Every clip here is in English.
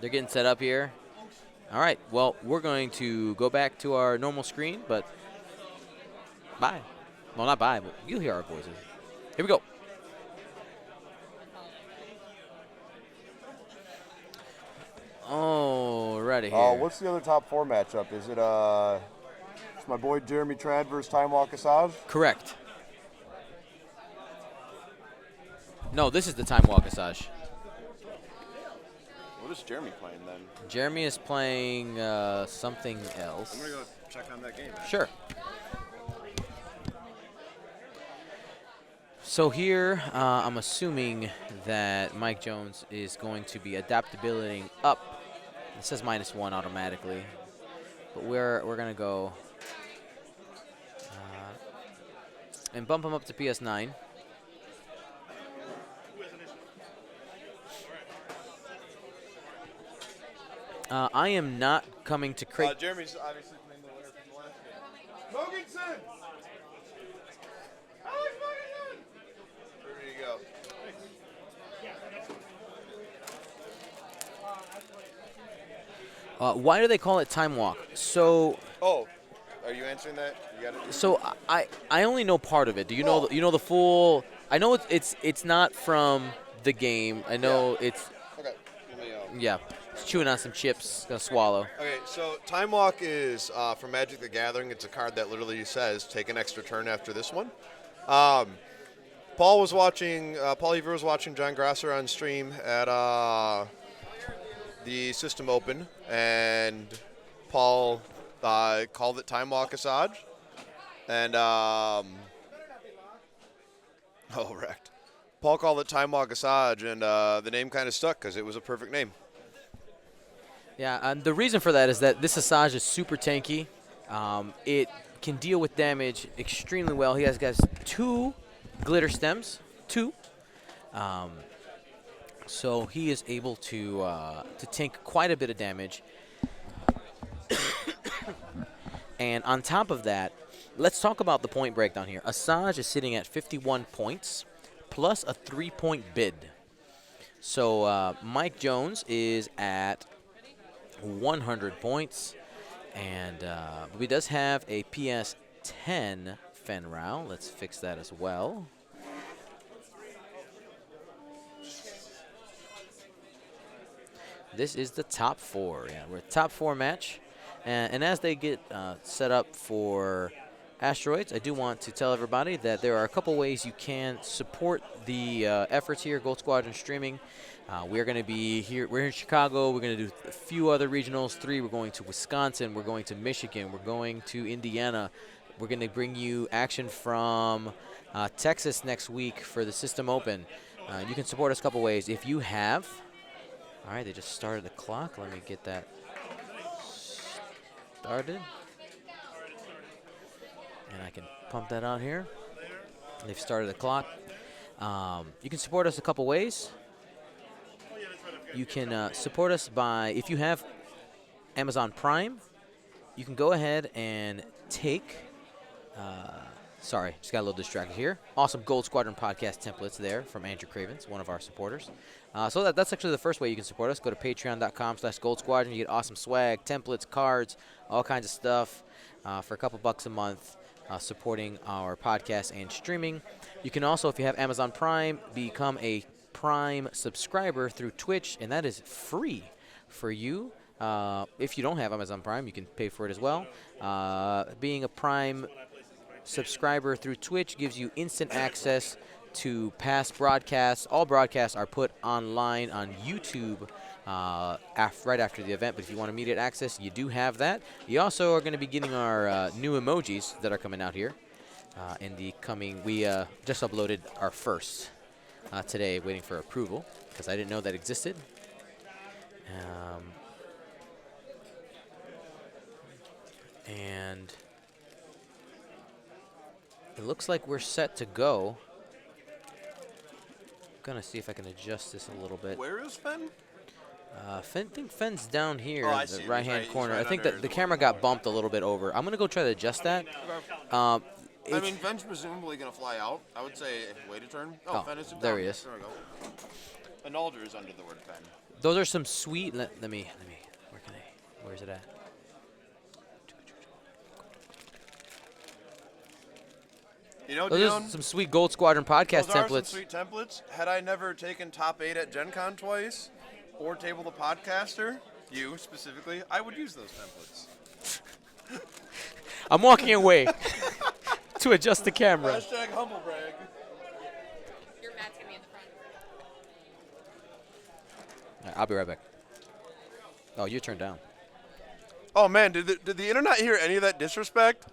They're getting set up here. All right. Well, we're going to go back to our normal screen, but bye. Well, not bye, but you'll hear our voices. Here we go. Alrighty here. What's the other top 4 matchup? Is it it's my boy Jeremy Trad versus Time Walk Asajj? Correct. No, this is the Time Walk Asajj. What is Jeremy playing then? Jeremy is playing something else. I'm gonna go check on that game. Sure. So here, I'm assuming that Mike Jones is going to be adaptability up. It says -1 automatically, but we're gonna go and bump him up to PS9. I am not coming to Cravens. Jeremy's obviously playing the winner from the last game. Mogensen! Alex Mogensen! There you go. Why do they call it Time Walk? So, Oh, are you answering that? You got it. so I only know part of it. Do you know the full? I know it's not from the game. I know it's Okay. yeah. It's chewing on some chips, gonna swallow. Okay, so Time Walk is from Magic the Gathering. It's a card that literally says take an extra turn after this one. Paul was watching. Paul Heaver was watching John Grasser on stream at the System Open, and Paul called it Time Walk Asajj, and wrecked. Paul called it Time Walk Asajj, and the name kind of stuck because it was a perfect name. Yeah, and the reason for that is that this Asajj is super tanky. It can deal with damage extremely well. He has 2 glitter stems, 2. So he is able to tank quite a bit of damage. And on top of that, let's talk about the point breakdown here. Asajj is sitting at 51 points plus a 3-point bid. So Mike Jones is at 100 points, and he does have a PS10 Fenrau. Let's fix that as well. This is the top 4. Yeah, we're a top 4 match, and as they get set up for Asteroids, I do want to tell everybody that there are a couple ways you can support the efforts here, Gold Squadron Streaming. We're going to be here. We're in Chicago. We're going to do a few other regionals. 3. We're going to Wisconsin. We're going to Michigan. We're going to Indiana. We're going to bring you action from Texas next week for the System Open. You can support us a couple ways. If you have, all right, they just started the clock. Let me get that started. And I can pump that out here. They've started the clock. You can support us a couple ways. You can support us by, if you have Amazon Prime, you can go ahead and take, sorry, just got a little distracted here. Awesome Gold Squadron podcast templates there from Andrew Cravens, one of our supporters. So that's actually the first way you can support us. Go to patreon.com/Gold Squadron. You get awesome swag, templates, cards, all kinds of stuff for a couple bucks a month. Supporting our podcast and streaming. You can also, if you have Amazon Prime, become a Prime subscriber through Twitch, and that is free for you. If you don't have Amazon Prime, you can pay for it as well. Being a Prime subscriber through Twitch gives you instant access to past broadcasts. All broadcasts are put online on YouTube right after the event, but if you want immediate access, you do have that. You also are going to be getting our new emojis that are coming out here in the coming. We just uploaded our first today, waiting for approval because I didn't know that existed. And it looks like we're set to go. I'm gonna see if I can adjust this a little bit. Where is Fen? I think Fenn's down here Oh, in I the see. right-hand He's corner. right I think under that the the camera one. got bumped a little bit over. I'm going to go try to adjust that. I It's- mean, Fen's presumably going to fly out. I would say wait a turn. Oh, Fen is there down. he is. There we go. An alder is under the word Fen. Those are some sweet. Let me. Where's it at? You know, Those are Dion, some sweet Gold Squadron podcast those are some templates. sweet templates. Had I never taken top 8 at Gen Con twice, or Table the Podcaster, you specifically, I would use those templates. I'm walking away to adjust the camera. Hashtag humble brag. Your mat's gonna be in the front. All right, I'll be right back. Oh, you turned down. Oh man, did the internet hear any of that disrespect?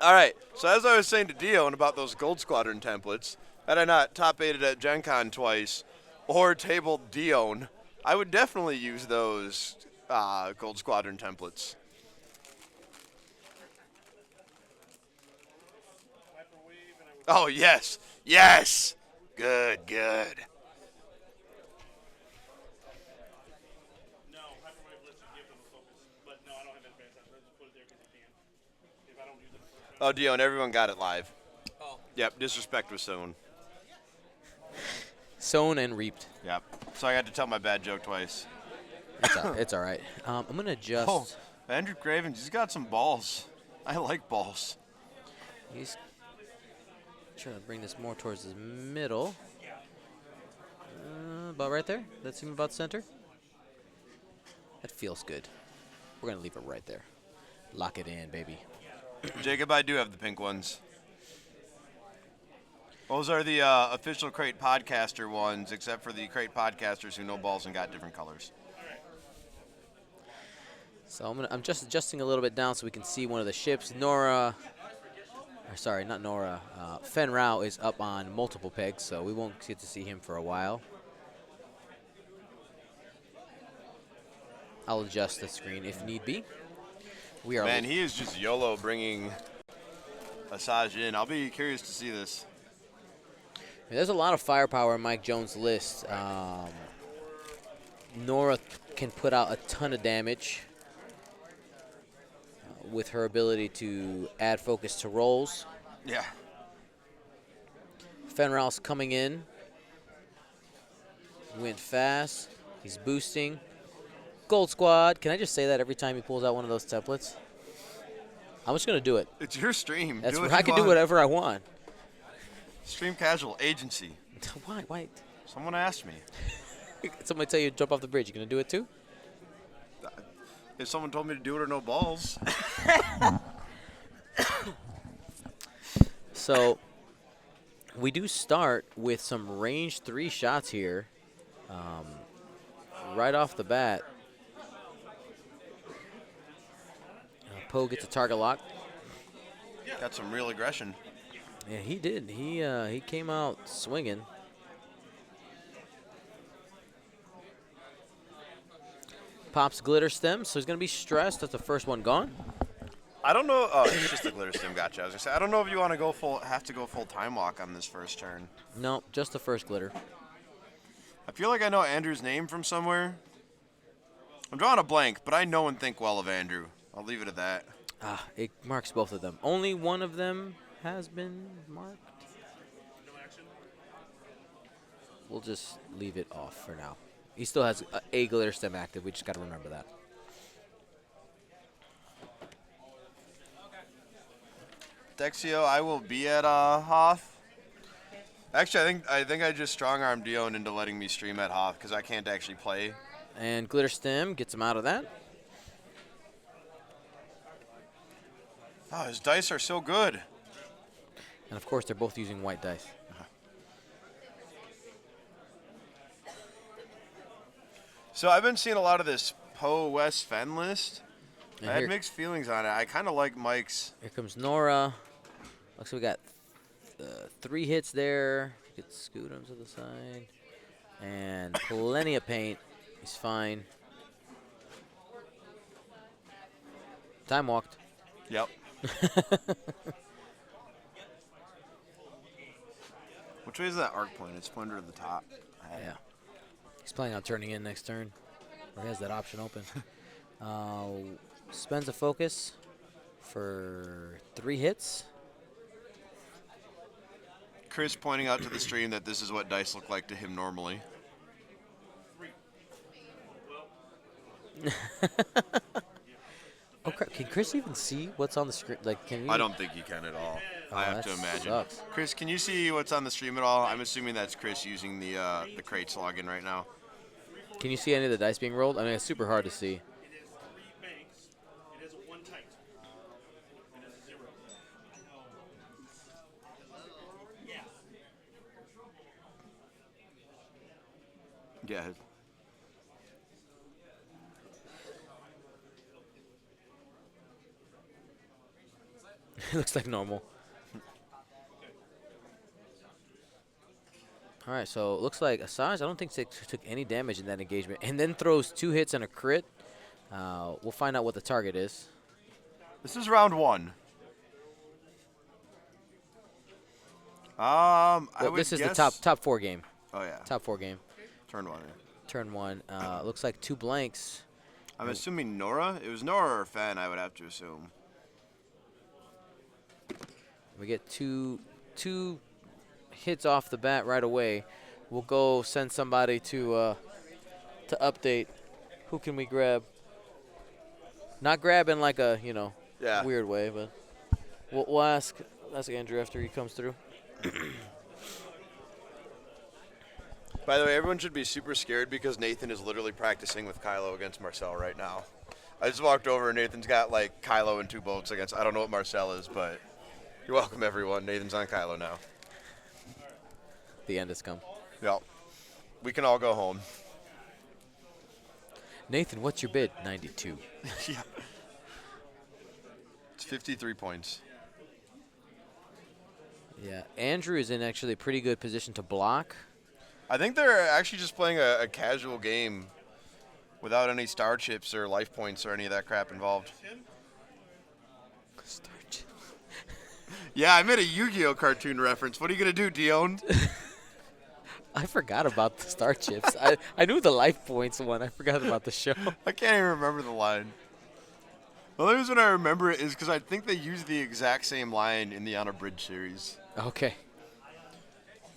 All right, so as I was saying to Dion about those Gold Squadron templates, had I not top 8'd at Gen Con twice or tabled Dion, I would definitely use those Gold Squadron templates. Oh, yes. Yes. Good, good. No, hyperwave lets you give them a focus, but no, I don't have advanced. I just put it there because you can. If I don't use it the first round. Oh, Dion, everyone got it live. Oh. Yep, disrespect was sown. Sown and reaped. Yep. So I got to tell my bad joke twice. It's all right. I'm going to adjust. Oh, Andrew Cravens, he's got some balls. I like balls. He's trying to bring this more towards the middle. About right there. That seems about center. That feels good. We're going to leave it right there. Lock it in, baby. Jacob, I do have the pink ones. Those are the official Crate Podcaster ones, except for the Crate Podcasters who know balls and got different colors. So I'm just adjusting a little bit down so we can see one of the ships. Not Nora. Fen Rao is up on multiple pegs, so we won't get to see him for a while. I'll adjust the screen if need be. Man, he is just YOLO bringing Asajj in. I'll be curious to see this. There's a lot of firepower in Mike Jones' list. Nora can put out a ton of damage with her ability to add focus to rolls. Yeah. Fenral's coming in. Went fast. He's boosting. Gold Squad. Can I just say that every time he pulls out one of those templates? I'm just going to do it. It's your stream. That's do what I you can do want. whatever I want. Stream Casual Agency. Why? Someone asked me. Somebody tell you to jump off the bridge. You going to do it too? If someone told me to do it or no balls. So we do start with some range 3 shots here. Right off the bat. Poe gets a target lock. Got some real aggression. Yeah, he did. He came out swinging. Pops glitter stem, so he's going to be stressed. That's the first one gone. I don't know. Oh, it's just a glitter stem. Gotcha. I was gonna say I don't know if you want to have to go full time walk on this first turn. No, just the first glitter. I feel like I know Andrew's name from somewhere. I'm drawing a blank, but I know and think well of Andrew. I'll leave it at that. It marks both of them. Only one of them has been marked. We'll just leave it off for now. He still has a glitter stem active. We just got to remember that. Dexio, I will be at Hoth. Actually, I think I just strong-armed Dion into letting me stream at Hoth because I can't actually play. And glitter stem gets him out of that. Oh, his dice are so good. And of course, they're both using white dice. So I've been seeing a lot of this Poe West Fen list. And I had here- mixed feelings on it. I kind of like Mike's. Here comes Nora. Looks like we got 3 hits there. You could scoot him to the side. And plenty of paint. He's fine. Time walked. Yep. Which way is that arc point? It's pointed to the top. Yeah. He's planning on turning in next turn. Or he has that option open. Spends a focus for 3 hits. Chris pointing out to the stream that this is what dice look like to him normally. Oh crap! Can Chris even see what's on the screen? Like, can you? I don't think you can at all. Oh, I have that to imagine. sucks. Chris, can you see what's on the stream at all? I'm assuming that's Chris using the crates login right now. Can you see any of the dice being rolled? I mean, it's super hard to see. It has 3 banks. It has 1 tight. It has a 0. Yeah. It looks like normal. All right, so it looks like Asajj, I don't think took any damage in that engagement, and then throws 2 hits and a crit. We'll find out what the target is. This is round 1. This is the top 4 game. Oh yeah. Top 4 game. Turn 1. Yeah. Turn 1. Looks like 2 blanks. I'm assuming Nora. It was Nora or Fen, I would have to assume. We get two hits off the bat right away. We'll go send somebody to update. Who can we grab? Not grab in like a Yeah. weird way, but we'll ask Andrew after he comes through. By the way, everyone should be super scared because Nathan is literally practicing with Kylo against Marcel right now. I just walked over and Nathan's got like Kylo and 2 boats against. I don't know what Marcel is, but you're welcome, everyone. Nathan's on Kylo now. The end has come. Yep. We can all go home. Nathan, what's your bid? 92. Yeah. It's 53 points. Yeah, Andrew is in actually a pretty good position to block. I think they're actually just playing a casual game without any star chips or life points or any of that crap involved. Yeah, I made a Yu-Gi-Oh cartoon reference. What are you going to do, Dion? I forgot about the star chips. I knew the life points one. I forgot about the show. I can't even remember the line. The only reason I remember it is because I think they use the exact same line in the On a Bridge series. Okay.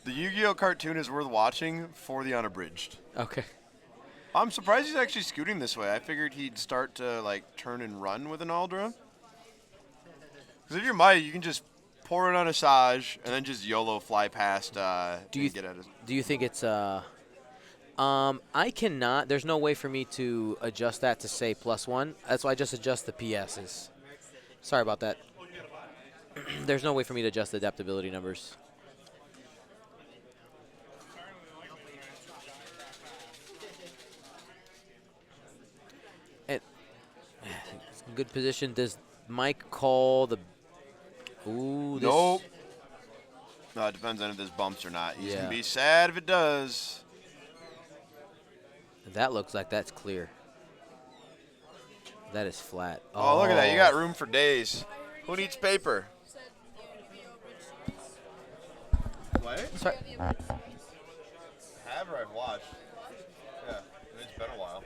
The Yu-Gi-Oh cartoon is worth watching for the Unabridged. Okay. I'm surprised he's actually scooting this way. I figured he'd start to like turn and run with an Aldra. Because if you're Maya, you can just pour it on Asajj and then just YOLO fly past. Do you get at it? Do you think it's I cannot. There's no way for me to adjust that to say +1. That's why I just adjust the PSs. Sorry about that. There's no way for me to adjust the adaptability numbers. Good position. Does Mike call the? Ooh, this. Nope. No, it depends on if there's bumps or not. He's Yeah. gonna be sad if it does. That looks like that's clear. That is flat. Oh, look at that. You got room for days. Who needs paper? What? Sorry. Have or I've watched. Yeah, it's been a while.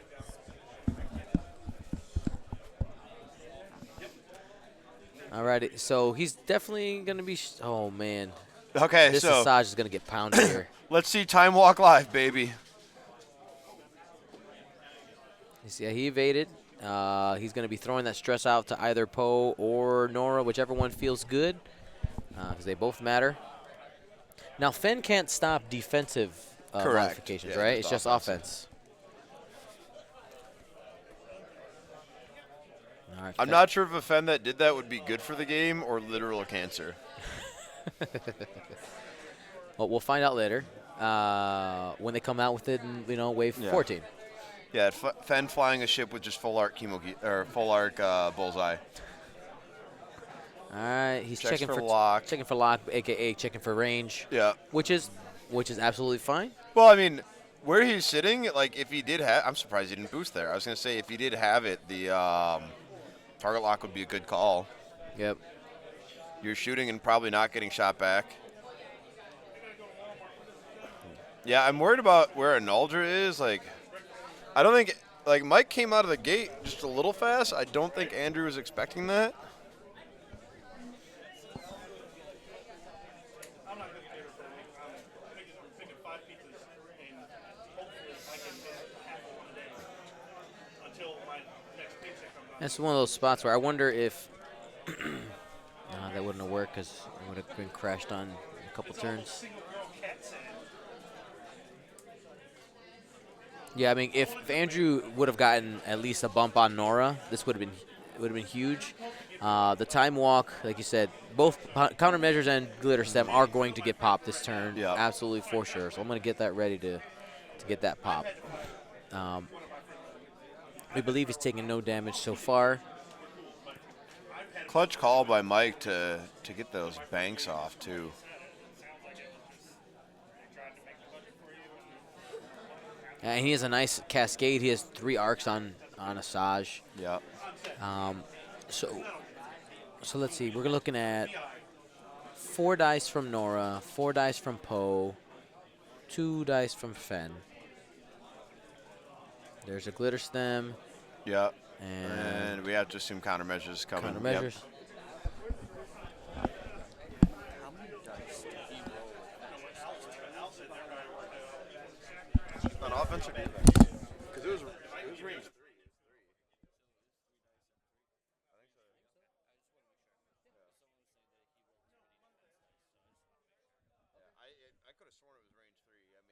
Alrighty, so he's definitely gonna be. Oh man, Okay, this so Asajj is gonna get pounded here. let's see Time Walk Live, baby. You see, he evaded. He's gonna be throwing that stress out to either Poe or Nora, whichever one feels good, because they both matter. Now, Fen can't stop defensive Correct. modifications, Yeah, right? just It's just offensive. offense. All right, I'm Fen- not sure if a Fen that did that would be good for the game or literal cancer. Well, we'll find out later when they come out with it in wave Yeah. 14. Yeah, Fen flying a ship with just full arc bullseye. All right, he's Checks checking for for lock. checking for lock, aka checking for range, Yeah. which is absolutely fine. Well, I mean, where he's sitting, like if he did have, I'm surprised he didn't boost there. I was gonna say if he did have it, the target lock would be a good call. Yep. You're shooting and probably not getting shot back. Yeah, I'm worried about where Analdra is. Like, I don't think, like, Mike came out of the gate just a little fast. I don't think Andrew was expecting that. I'm not cooking dinner for a week. I'm picking 5 pizzas, and hopefully I can miss half of one a day until my That's one of those spots where I wonder if that wouldn't have worked because it would have been crashed on a couple turns. Yeah, I mean, if Andrew would have gotten at least a bump on Nora, this would have been huge. The time walk, like you said, both countermeasures and glitter stem are going to get popped this turn, Yep. absolutely for sure. So I'm going to get that ready to get that pop. We believe he's taken no damage so far. Clutch call by Mike to get those banks off, too. And he has a nice cascade. He has 3 arcs on Asajj. Yep. So let's see. We're looking at 4 dice from Nora, 4 dice from Poe, 2 dice from Fen. There's a glitter stem. Yep. And we have to assume countermeasures coming. Countermeasures. Yep. On offense or defense? Because it was range 3. I could have sworn it was range 3. I mean,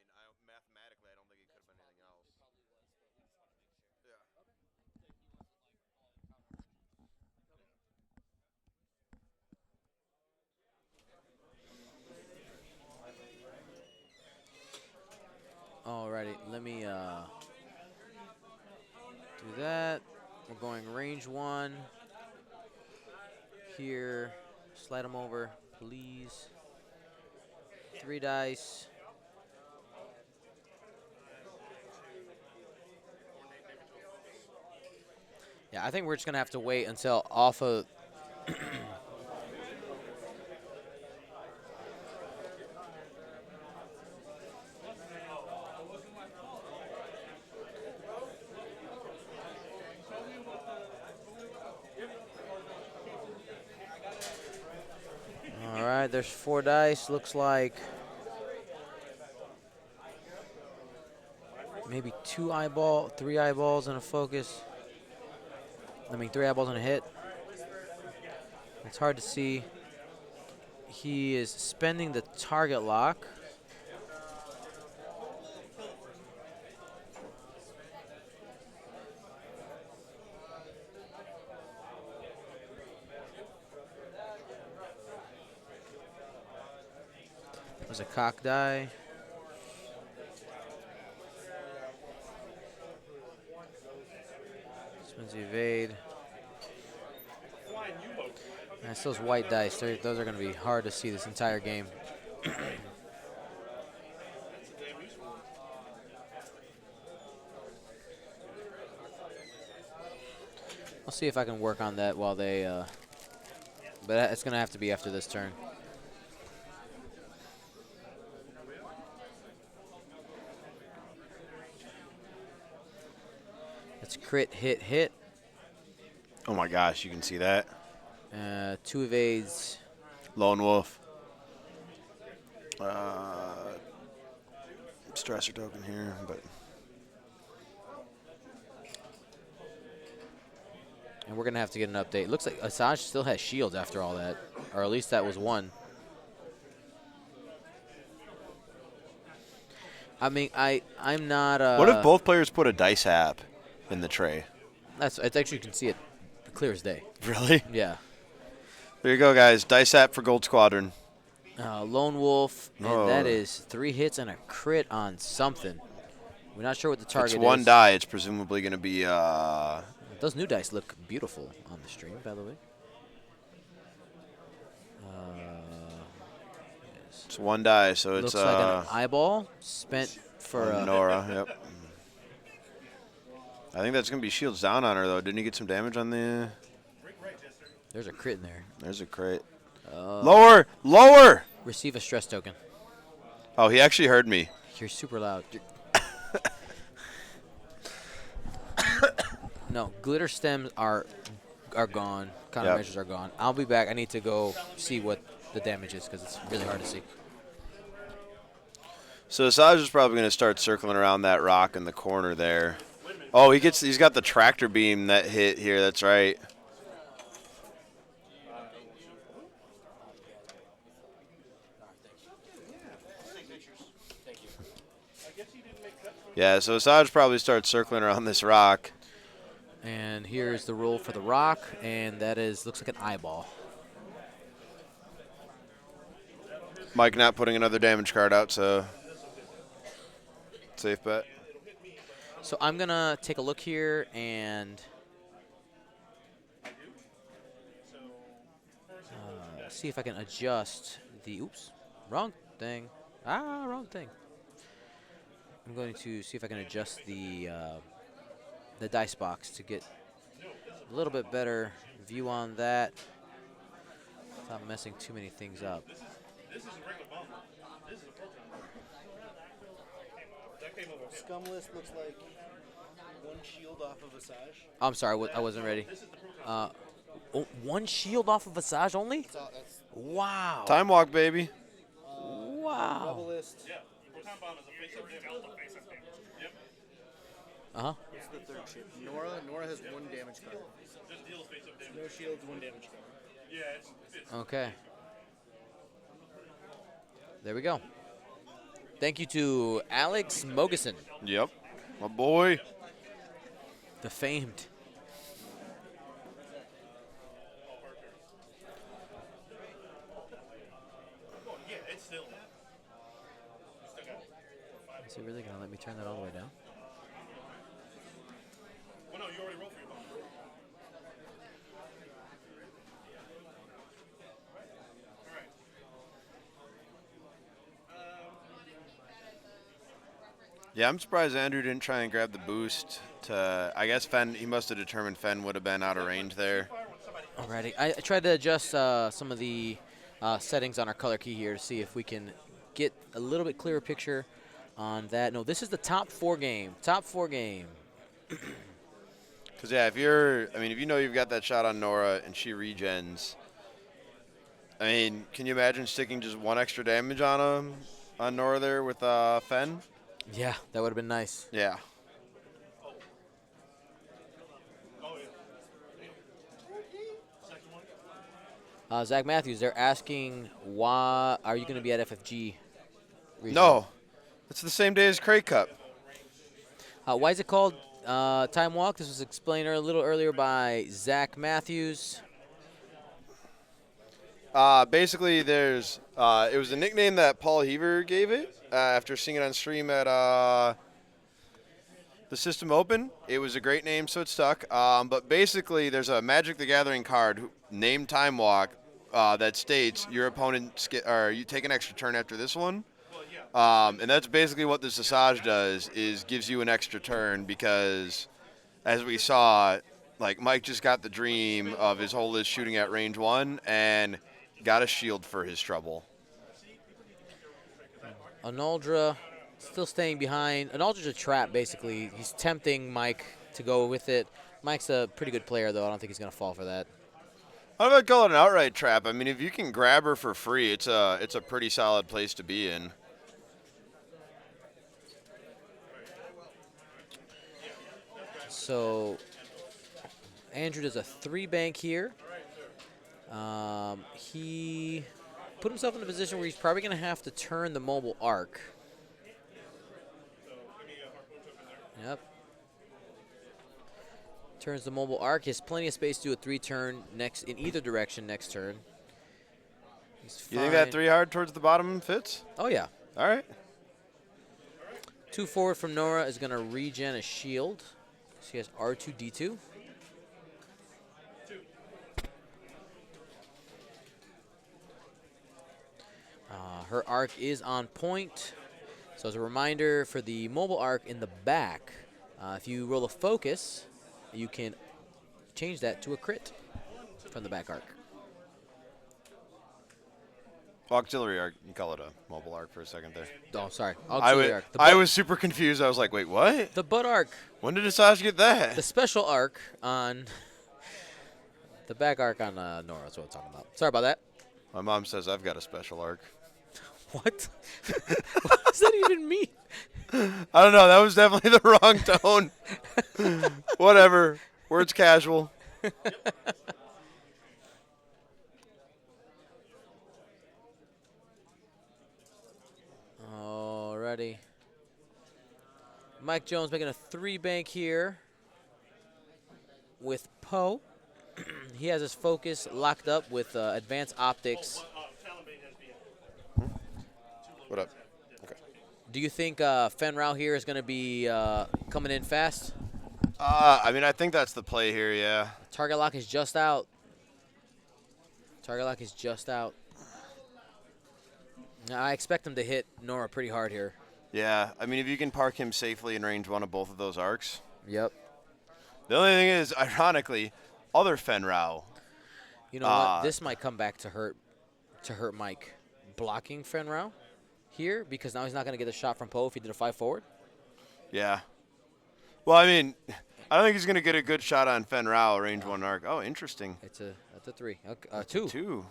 mathematically, I don't think it could have been anything else. Yeah. Alrighty, let me do that. We're going range 1. Here, slide them over, please. 3 dice. Yeah, I think we're just gonna have to wait until off of. All right, there's 4 dice. Looks like maybe 3 eyeballs and a focus. I mean, 3 eyeballs and a hit. It's hard to see. He is spending the target lock. There's a cock die. Spins the evade. That's those white dice. Those are going to be hard to see this entire game. I'll see if I can work on that while they. But it's going to have to be after this turn. It's crit, hit, hit. Oh my gosh, you can see that. 2 evades. Lone Wolf. Stressor token here, but. And we're going to have to get an update. Looks like Asajj still has shields after all that. Or at least that was one. I mean, I'm not. What if both players put a dice app in the tray? It's actually, you can see it clear as day. Really? Yeah. There you go, guys. Dice app for Gold Squadron. Lone Wolf, and that is 3 hits and a crit on something. We're not sure what the target is. It's 1 die. It's presumably going to be. Those new dice look beautiful on the stream, by the way. It's 1 die, so Looks it's like an eyeball spent for Nora. Yep. I think that's going to be shields down on her, though. Didn't he get some damage on the? There's a crit in there. There's a crit. Lower! Lower! Receive a stress token. Oh, he actually heard me. You're super loud. No, glitter stems are gone. Countermeasures are gone. I'll be back. I need to go see what the damage is because it's really hard to see. So Asajj is probably going to start circling around that rock in the corner there. Oh, he's got the tractor beam that hit here. That's right. Yeah, so Asajj probably starts circling around this rock. And here's the roll for the rock, and that looks like an eyeball. Mike not putting another damage card out, so safe bet. So I'm going to take a look here and see if I can adjust the, oops, wrong thing. Wrong thing. I'm going to see if I can adjust the dice box to get a little bit better view on that without messing too many things up. Scumless looks like one shield off of Asajj. I'm sorry, I wasn't ready. Oh, one shield off of Asajj only? That's Wow. Time walk, baby. Wow. Rebelist. Uh-huh. What's the third ship? Nora has one damage card. No shields, one damage card. Okay. There we go. Thank you to Alex Mogeson, Yep. My boy. the famed. Is it really going to let me turn that all the way down? Well, no, you already rolled for your bone. Yeah, I'm surprised Andrew didn't try and grab the boost to, I guess Fen, he must have determined Fen would have been out of range there. Alrighty. I tried to adjust some of the settings on our color key here to see if we can get a little bit clearer picture on that. No, this is the top 4 game. Top 4 game. Because, yeah, if you know you've got that shot on Nora and she regens, I mean, can you imagine sticking just 1 extra damage on Nora there with Fen? Yeah, that would have been nice. Yeah. Zach Matthews, they're asking why are you going to be at FFG? Region? No. It's the same day as Cray Cup. Why is it called Time Walk? This was explained a little earlier by Zach Matthews. Basically, it was a nickname that Paul Heaver gave it after seeing it on stream at the System Open. It was a great name, so it stuck. But basically, there's a Magic the Gathering card named Time Walk that states your opponent you take an extra turn after this one. And that's basically what this Asajj does, is gives you an extra turn because, as we saw, like Mike just got the dream of his whole list shooting at range 1 and got a shield for his trouble. Analdra still staying behind. Analdra's a trap, basically. He's tempting Mike to go with it. Mike's a pretty good player, though. I don't think he's going to fall for that. I don't call it an outright trap. I mean, if you can grab her for free, it's a pretty solid place to be in. So Andrew does a 3-bank here. He put himself in a position where he's probably going to have to turn the mobile arc. Yep. Turns the mobile arc. He has plenty of space to do a 3-turn in either direction next turn. He's You think that 3 hard towards the bottom fits? Oh, yeah. All right. 2 forward from Nora is going to regen a shield. She has R2-D2. Her arc is on point. So as a reminder, for the mobile arc in the back, if you roll a focus, you can change that to a crit from the back arc. Auxiliary arc. You call it a mobile arc for a second there. Oh, sorry. Auxiliary arc. I was super confused. I was like, wait, what? The butt arc. When did Asajj get that? The special arc on the back arc on Nora is what I'm talking about. Sorry about that. My mom says I've got a special arc. What? What does that even mean? I don't know. That was definitely the wrong tone. Whatever. Words casual. Alrighty. Mike Jones making a 3-bank here with Poe. He has his focus locked up with advanced optics. What up? Okay. Do you think Fen Rao here is going to be coming in fast? I mean, I think that's the play here, yeah. Target lock is just out. Target lock is just out. Now, I expect him to hit Nora pretty hard here. Yeah, I mean, if you can park him safely in range 1 of both of those arcs. Yep. The only thing is, ironically, other Fen Rao. You know what? This might come back to hurt Mike. Blocking Fen Rao here because now he's not going to get a shot from Poe if he did a 5 forward. Yeah. Well, I mean, I don't think he's going to get a good shot on Fen Rao, range 1 arc. Oh, interesting. That's a 3. Okay, 2. 2.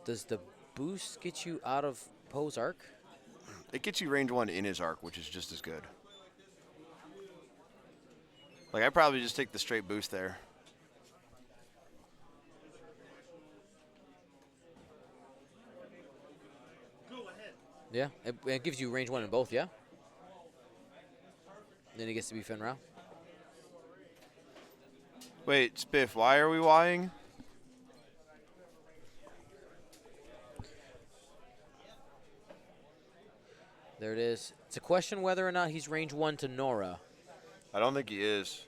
Does the boost get you out of Poe's arc? It gets you range 1 in his arc, which is just as good. Like, I'd probably just take the straight boost there. Yeah, it gives you range 1 in both, yeah? Then he gets to be Fen Rao. Wait, Spiff, why are we Ying? There it is. It's a question whether or not he's range 1 to Nora. I don't think he is.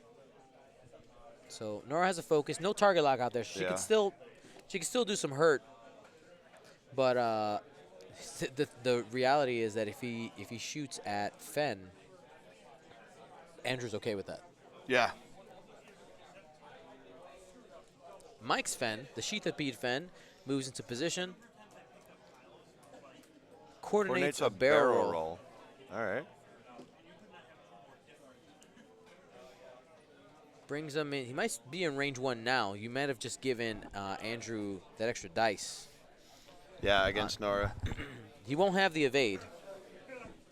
So Nora has a focus. No target lock out there. She can still do some hurt. But the reality is that if he shoots at Fen, Andrew's okay with that. Yeah. Mike's Fen, the Sheathapede Fen, moves into position. Coordinates a barrel roll. All right. Brings him in. He might be in range 1 now. You might have just given Andrew that extra dice. Yeah, against Nora. He won't have the evade,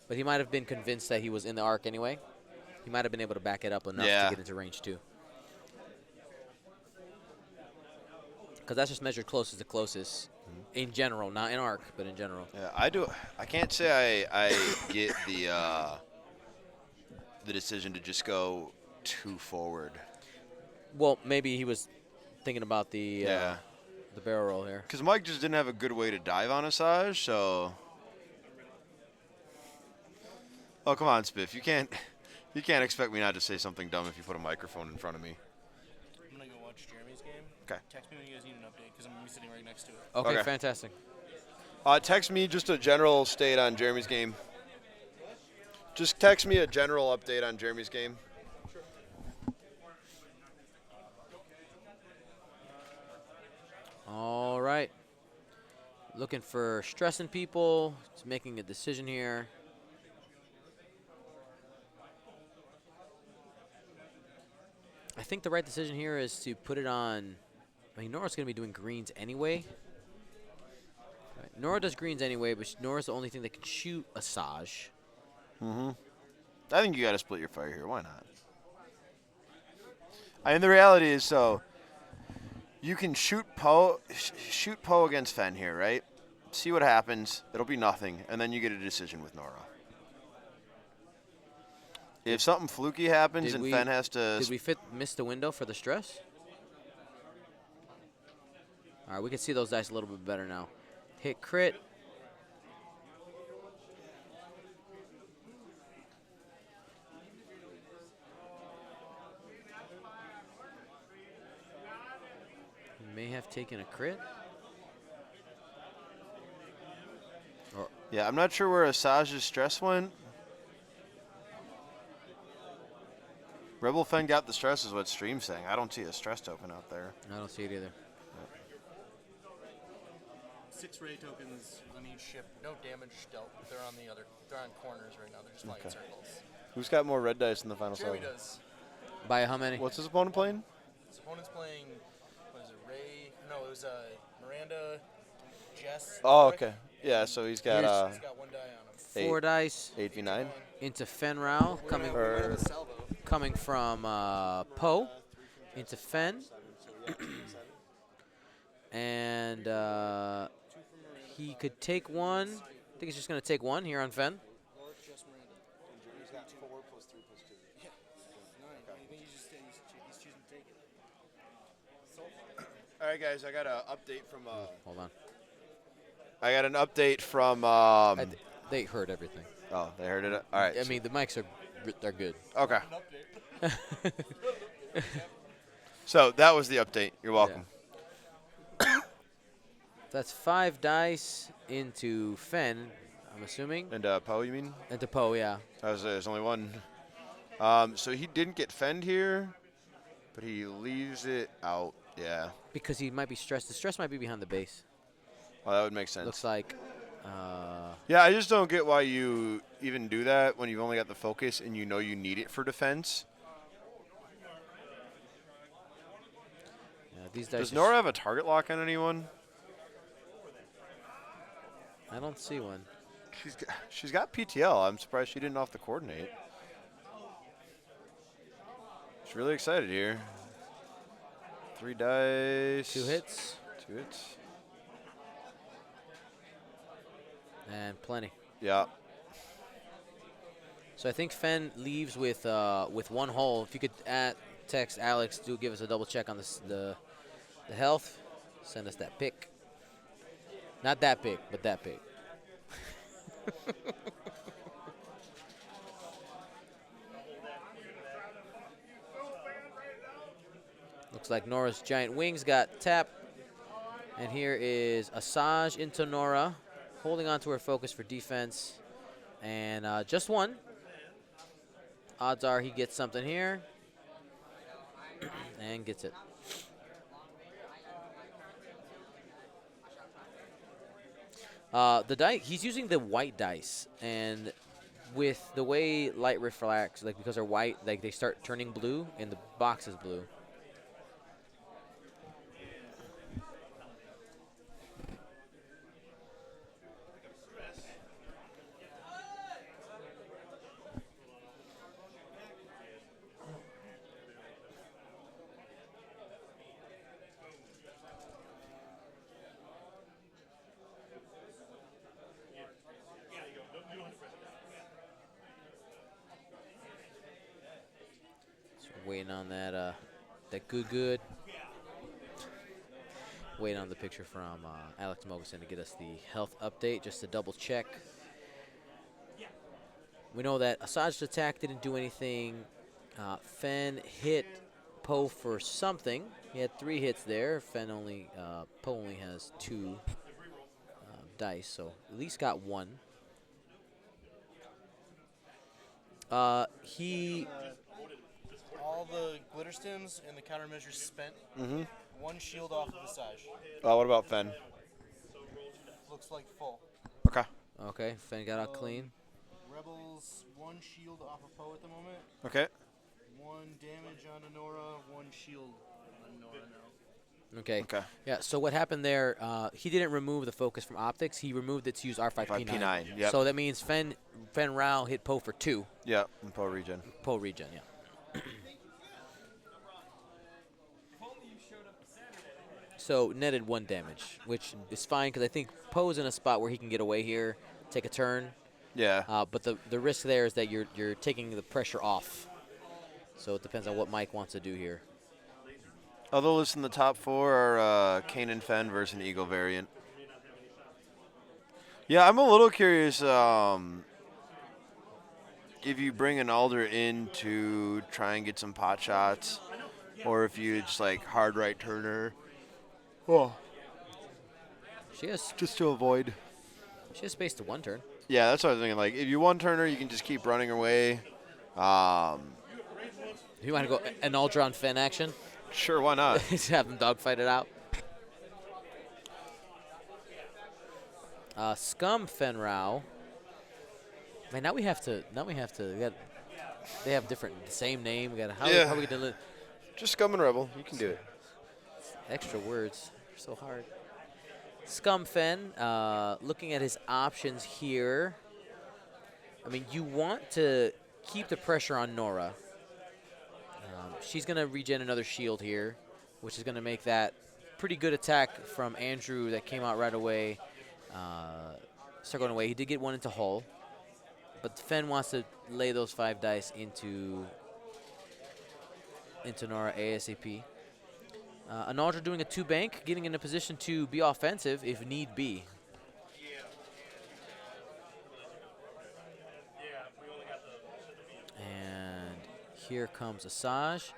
but he might have been convinced that he was in the arc anyway. He might have been able to back it up enough to get into range 2. Because that's just measured closest to closest in general, not in arc, but in general. Yeah, I can't say I get the decision to just go 2 forward. Well, maybe he was thinking about the barrel roll here. Because Mike just didn't have a good way to dive on Asajj, so. Oh, come on, Spiff. You can't expect me not to say something dumb if you put a microphone in front of me. I'm going to go watch Jeremy's game. Okay. Text me when you guys need an update because I'm going to be sitting right next to it. Okay, fantastic. Text me just a general state on Jeremy's game. Just text me a general update on Jeremy's game. All right. Looking for stressing people. It's making a decision here. I think the right decision here is to put it on. I mean, Nora's going to be doing greens anyway. Right. Nora does greens anyway, but Nora's the only thing that can shoot Asajj. Mm-hmm. I think you got to split your fire here. Why not? I mean, the reality is, so you can shoot Poe against Fen here, right? See what happens. It'll be nothing, and then you get a decision with Nora. If something fluky happens and Fen has to... Did we miss the window for the stress? All right, we can see those dice a little bit better now. Hit crit. He may have taken a crit. Yeah, I'm not sure where Asajj's stress went. Rebel Fen got the stress is what Stream's saying. I don't see a stress token out there. I don't see it either. 6 ray tokens on each ship. No damage dealt. They're on corners right now. They're just flying circles. Who's got more red dice in the final Jeremy seven? does. By how many? What's his opponent playing? His opponent's playing, what is it, Ray? No, it was Miranda, Jess. Oh, okay. Yeah, so he's got Here's- He's got 1 die on him. 4 dice 8v9. into Fen Rao, Or coming from Poe into Fen. And he could take one. I think he's just going to take one here on Fen. Or just Miranda. He's got 4 plus 3 plus 2. Yeah. 9. I think he's choosing to take it. all right, guys, I got an update from. Hold on. I got an update from. They heard everything. Oh, they heard it. All right. I mean, the mics are good. Okay. So that was the update. You're welcome. That's 5 dice into Fen, I'm assuming. And Poe, you mean? Into Poe, yeah. There's only one. So he didn't get fend here, but he leaves it out. Yeah. Because he might be stressed. The stress might be behind the base. Well, that would make sense. Looks like. Yeah, I just don't get why you even do that when you've only got the focus and you know you need it for defense. Yeah, these dice. Does Nora have a target lock on anyone? I don't see one. She's got PTL. I'm surprised she didn't off the coordinate. She's really excited here. 3 dice. 2 hits. 2 hits. And plenty. Yeah. So I think Fen leaves with 1 hole. If you could text Alex to give us a double check on the health, send us that pic. Not that big, but that big. Looks like Nora's giant wings got tapped. And here is Asajj into Nora, holding on to her focus for defense. And just 1. Odds are he gets something here. And gets it. The dice, he's using the white dice, and with the way light refracts, like because they're white, like they start turning blue, and the box is blue. Waiting on that good. Waiting on the picture from Alex Moguson to get us the health update, just to double check. We know that Asajj's attack didn't do anything. Fen hit Poe for something. He had 3 hits there. Poe only has 2 dice, so at least got 1. He. All the glitter stims and the countermeasures spent. 1 shield off of Asajj. What about Fen? Looks like full. Okay. Okay, Fen got out clean. Rebels 1 shield off of Poe at the moment. Okay. 1 damage on Nora. 1 shield on Nora now. Okay. Okay. Yeah, so what happened there, he didn't remove the focus from optics. He removed it to use R5P9. P9, yep. So that means Fen Rao hit Poe for 2. Yeah, and Poe regen. Poe regen, yeah. So netted 1 damage, which is fine because I think Poe's in a spot where he can get away here, take a turn. Yeah. But the risk there is that you're taking the pressure off. So it depends on what Mike wants to do here. Other lists in the top 4 are Kanan Fen versus an Eagle variant. Yeah, I'm a little curious if you bring an Alder in to try and get some pot shots, or if you just like hard right turner. Oh. She has Just to avoid. She has space to 1 turn. Yeah, that's what I was thinking. Like, if you 1-turner, you can just keep running away. If you want to go an Aldron Fen action, Sure, why not? just have them dogfight it out. Scum Fen Rao. Man, now we have to. They have the same name. We got how Yeah. we gonna Just Scum and Rebel. You can do it. extra words? They're so hard. Scumfen, looking at his options here. I mean, you want to keep the pressure on Nora. She's going to regen another shield here, which is going to make that pretty good attack from Andrew that came out right away. Start going away. He did get one into Hull, but Fen wants to lay those 5 dice into Nora ASAP. Analdra doing a 2 bank, getting in a position to be offensive if need be. And here comes Asajj.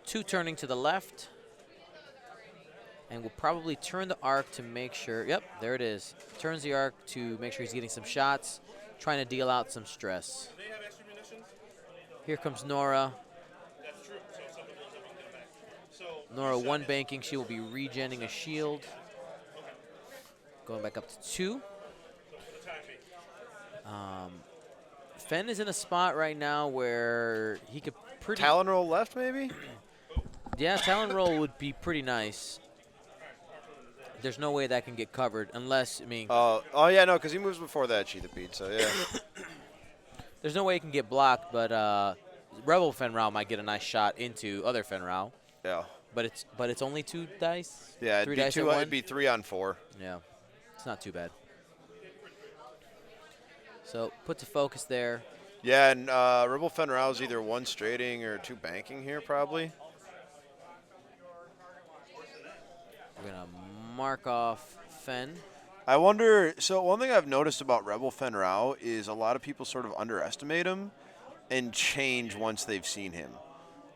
2 turning to the left. And will probably turn the arc to make sure, yep, there it is. Turns the arc to make sure he's getting some shots, trying to deal out some stress. Do they have extra munitions? Here comes Nora. That's true. So some of those I won't get back. So Nora 1 banking, she will be regenning a shield. Going back up to 2. for the time being. Fen is in a spot right now where he could pretty... Talon roll left, maybe? Yeah, Talon roll would be pretty nice. There's no way that can get covered unless, I mean... Oh, yeah, no, because he moves before that Sheath of Bead, so yeah. There's no way it can get blocked, but Rebel Fenrau might get a nice shot into other Fenrau. Yeah. But it's only 2 dice? Yeah, 3 it'd be, dice at 1? it'd be 3 on 4. Yeah, it's not too bad. So put to focus there. Yeah, and Rebel Fenrau is either 1 straighting or 2 banking here, probably. We're going to mark off Fen. I wonder, so one thing I've noticed about Rebel Fenrau is a lot of people sort of underestimate him and change once they've seen him.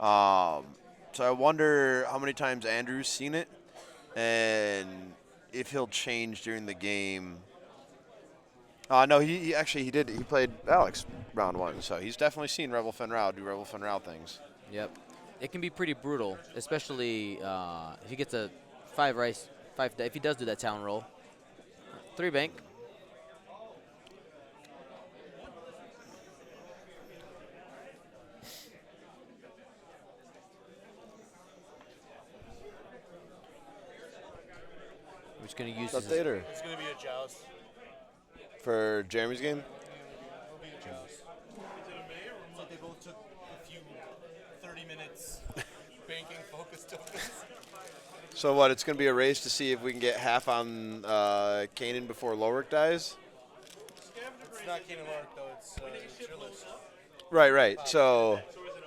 So I wonder how many times Andrew's seen it and if he'll change during the game. No, he did. He played Alex round 1, so he's definitely seen Rebel Fenrau do Rebel Fenrau things. Yep. It can be pretty brutal, especially if he gets a 5 rice, 5, if he does do that Talon roll. 3 bank. We're just going to use What's his, up, Dater? It's going to be a joust. For Jeremy's game? It'll be a joust. It's like they both took a few 30 minutes banking focus tokens. So what, it's going to be a race to see if we can get half on Kanan before Lowrick dies? It's not Kanan Lark, though. It's Trillis. Right. So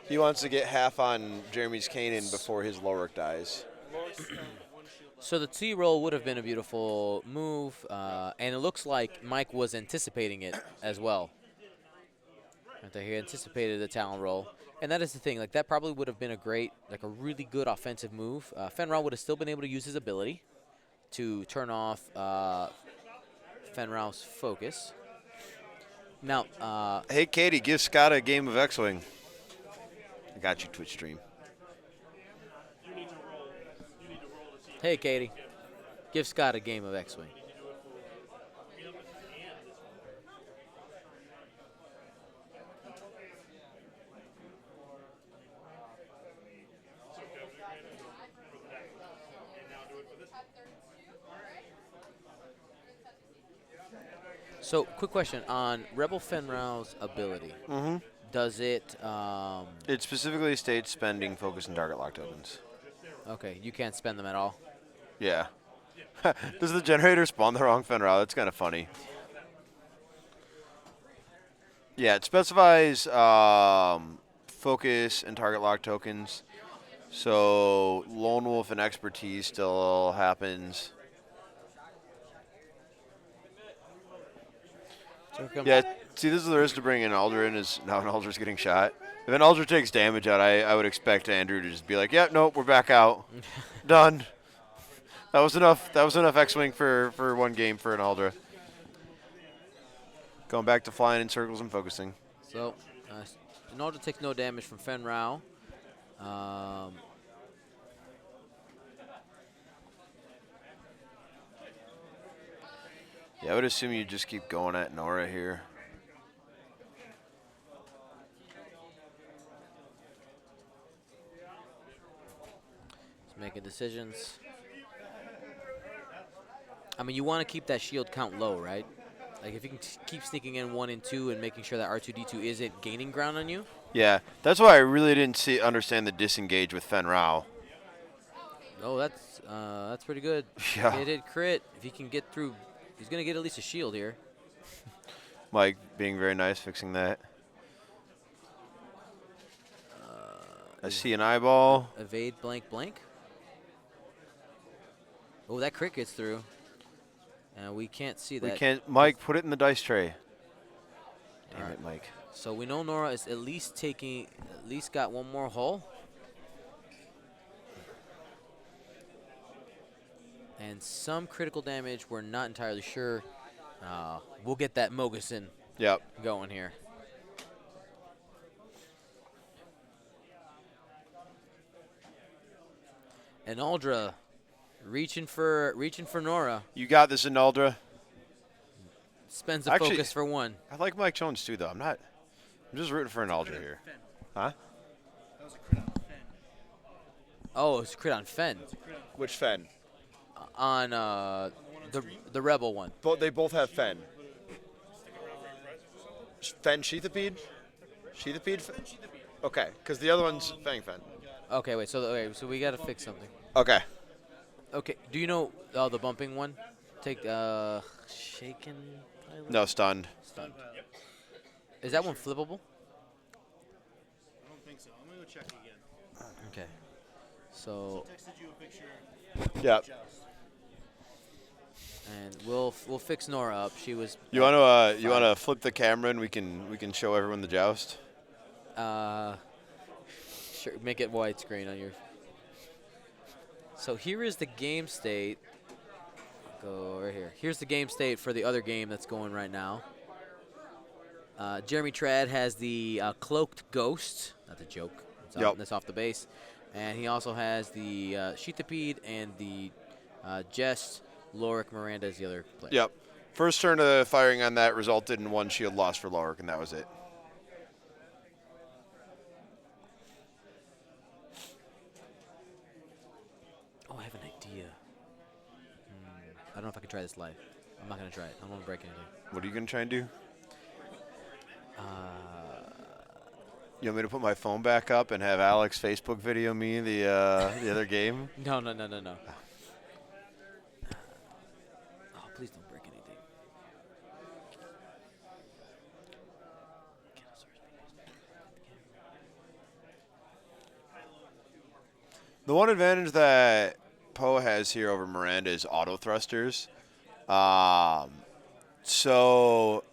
he wants to get half on Jeremy's Kanan before his Lowrick dies. so the T roll would have been a beautiful move, and it looks like Mike was anticipating it as well. Right there, he anticipated the Talon roll. And that is the thing, like that probably would have been a really good offensive move. Fenrau would have still been able to use his ability to turn off Fenrau's focus. Now, Hey, Katie, give Scott a game of X-Wing. I got you, Twitch stream. hey, Katie, give Scott a game of X-Wing. So, quick question on Rebel Fenrau's ability. Mm-hmm. Does it? It specifically states spending, focus, and target lock tokens. Okay, you can't spend them at all. Yeah. Does the generator spawn the wrong Fenrau? That's kind of funny. Yeah, it specifies focus and target lock tokens. So Lone Wolf and expertise still happens. So come- Yeah, see, this is the risk to bring an Aldra in is now an Aldra's getting shot. If an Aldra takes damage out, I would expect Andrew to just be like, yep, nope, we're back out. Done. That was enough. That was enough X-Wing for 1 game for an Aldra. Going back to flying in circles and focusing. So, Nalda takes no damage from Fenrau. Yeah, I would assume you just keep going at Nora here. He's making decisions. I mean, you want to keep that shield count low, right? Like if you can keep sneaking in 1 and 2 and making sure that R2D2 isn't gaining ground on you. Yeah, that's why I really didn't understand the disengage with Fen Rao. Oh, that's pretty good. Yeah. Hit crit. If he can get through, he's gonna get at least a shield here. Mike being very nice, fixing that. I see an eyeball. Evade blank blank. Oh, that crit gets through. And we can't see that. We can't. Mike, put it in the dice tray. Damn All right. it, Mike. So we know Nora is at least got one more hull. And some critical damage. We're not entirely sure. We'll get that Mogusin Yep. going here. And Aldra reaching for Nora. You got this, Inaldra. Spends the Actually- focus for 1. I like Mike Jones too, though. I'm just rooting for Inaldra here. Huh? That was a crit on Fen. Oh, it's a crit on Fen. Which Fen? On the Rebel one. They both have Fen. Fen Sheathipede? Sheathipede? Okay, because the other one's Fang Fen. Okay, wait. So we gotta fix something. Okay. Okay. Do you know the bumping one? Take shaken. Pilot? No, stunned. Stunned. Is that one flippable? I don't think so. I'm gonna go check again. Okay. So Texted you a picture. Yep. and we'll fix Nora up. She was. You want to flip the camera and we can show everyone the joust? Sure. Make it widescreen on your. So here is the game state. Go right here. Here's the game state for the other game that's going right now. Jeremy Trad has the Cloaked Ghost. That's a joke. That's off the base. And he also has the Sheathipede and the Jest. Lorik Miranda is the other player. Yep. First turn of firing on that resulted in 1 shield loss for Lorik, and that was it. Oh, I have an idea. I don't know if I can try this live. I'm not going to try it. I don't want to break anything. What are you going to try and do? You want me to put my phone back up and have Alex Facebook video me the other game? No. Oh, please don't break anything. The one advantage that Poe has here over Miranda is auto thrusters. So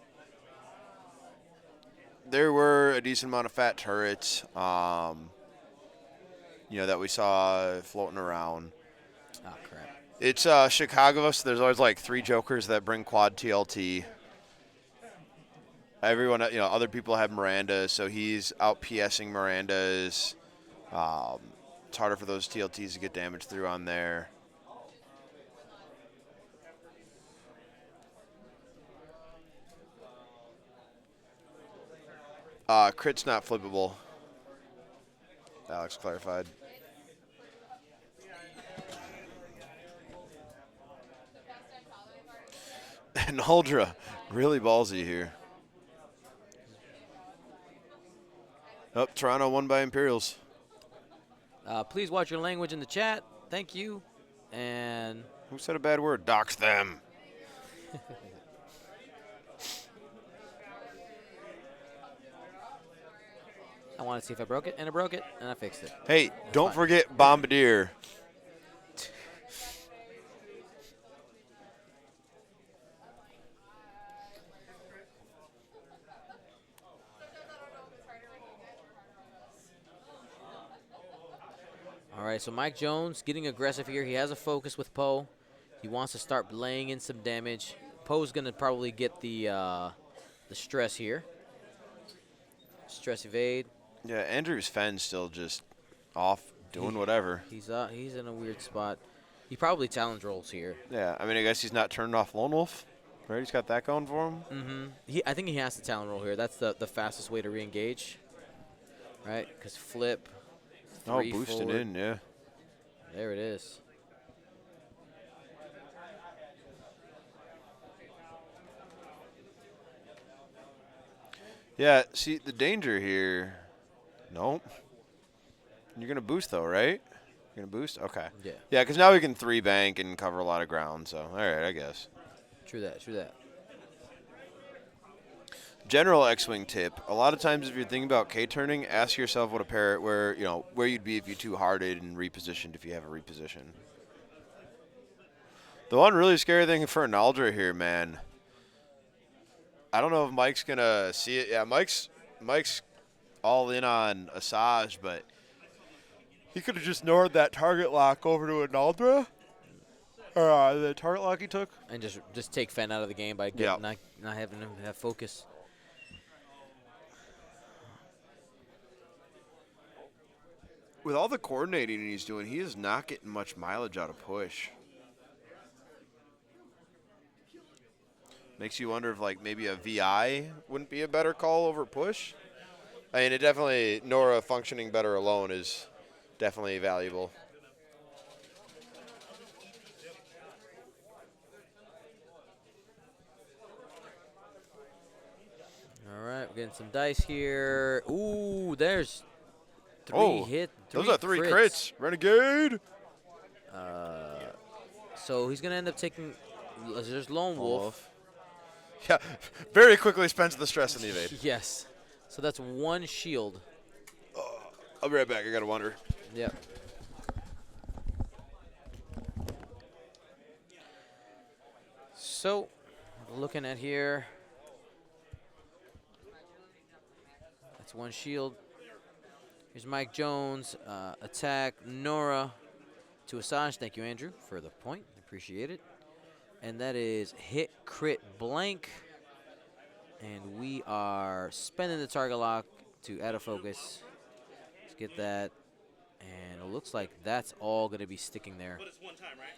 there were a decent amount of fat turrets, that we saw floating around. Oh, crap. It's Chicago, so there's always like 3 jokers that bring quad TLT. Everyone, other people have Miranda, so he's out PSing Mirandas. It's harder for those TLTs to get damage through on there. Crit's not flippable. Alex clarified. And Uldra, really ballsy here. Oh, Toronto won by Imperials. Please watch your language in the chat. Thank you. And Who said a bad word? Dox them. I want to see if I broke it, and I broke it, and I fixed it. Hey, don't forget Bombardier. All right, so Mike Jones getting aggressive here. He has a focus with Poe. He wants to start laying in some damage. Poe's going to probably get the stress here. Stress evade. Yeah, Andrew's Fenn's still just off doing whatever. He's in a weird spot. He probably challenge rolls here. Yeah, I mean, I guess he's not turned off Lone Wolf. Right, he's got that going for him. Mm-hmm. I think he has to talent roll here. That's the fastest way to re-engage. Right? Because flip. Oh, 3 boosting forward. in, yeah. There it is. Yeah, see, the danger here. Nope. You're going to boost, though, right? You're going to boost? Okay. Yeah. Yeah, because now we can 3-bank and cover a lot of ground, so, all right, I guess. True that. True that. General X-Wing tip. A lot of times if you're thinking about K-turning, ask yourself what a pair, where you'd be if you two-hearted and repositioned if you have a reposition. The one really scary thing for an Aldra here, man. I don't know if Mike's going to see it. Yeah, Mike's all in on Asajj, but he could have just ignored that target lock over to an Aldra. Or the target lock he took. And just take Fenn out of the game by Yeah. not having him have focus. With all the coordinating he's doing, he is not getting much mileage out of push. Makes you wonder if like maybe a VI wouldn't be a better call over push. I mean, it definitely, Nora functioning better alone is definitely valuable. All right, we're getting some dice here. Ooh, there's three Oh, hit. those are 3 crits. Renegade. So he's gonna end up taking. There's Lone Wolf. Yeah, very quickly spends the stress in the evade. Yes. So that's 1 shield. I'll be right back. I got to wonder. Yep. So, looking at here, that's 1 shield. Here's Mike Jones, attack Nora to Asajj. Thank you, Andrew, for the point. Appreciate it. And that is hit, crit, blank. And we are spending the target lock to add a focus. Let's get that. And it looks like that's all going to be sticking there. But it's one time, right?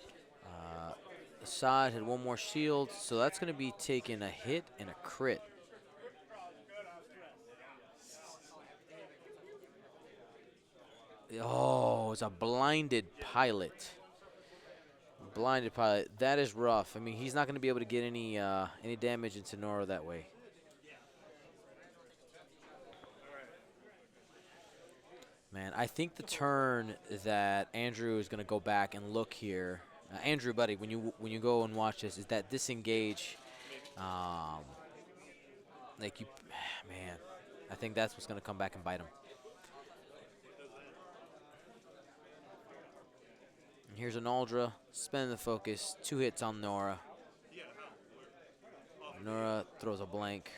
Asajj had 1 more shield, so that's going to be taking a hit and a crit. Oh, it's a blinded pilot. Blinded pilot. That is rough. I mean, he's not going to be able to get any damage into Nora that way. Man, I think the turn that Andrew is going to go back and look here. Andrew, buddy, when you go and watch this, is that disengage. Like you, man, I think that's what's going to come back and bite him. And here's an Aldra, spending the focus, 2 hits on Nora. Nora throws a blank.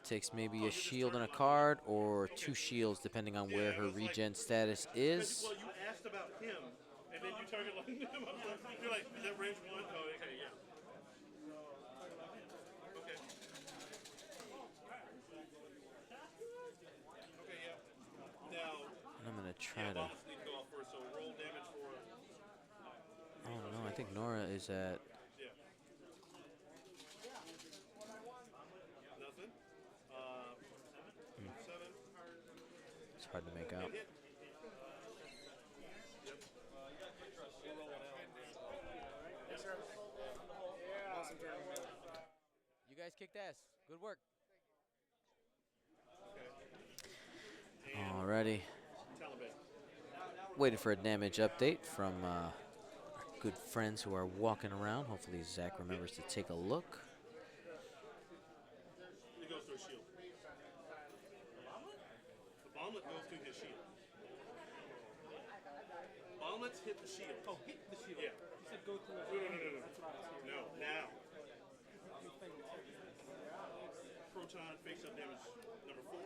Takes maybe a shield and a card, or 2 shields, depending on where her regen status is. Well, you asked about him, and then you target like him. You're like, is that range 1? Oh, okay, yeah. Okay. Okay, yeah. Now, And I'm going to try to... bombs need to go off first, so roll damage for... Oh, no, I think Nora is at... Yeah. Nothing. 7. It's hard to make out. You guys kicked ass. Good work. Alrighty. Waiting for a damage update from our good friends who are walking around. Hopefully Zach remembers to take a look. It goes to a shield. The bomblet goes to his shield. Bomblets hit the shield. Oh, hit the shield. Yeah. You said go through. No. No, now. Proton face-up damage number 4.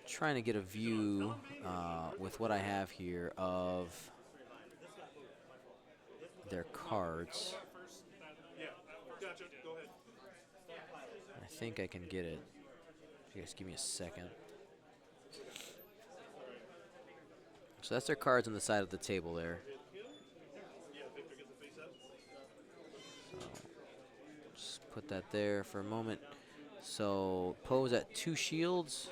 Trying to get a view with what I have here of their cards. Yeah. Gotcha. Go ahead. I think I can get it. You guys give me a second. So that's their cards on the side of the table there. Yeah, Victor gets the face-up. So just put that there for a moment. So Poe's at 2 shields.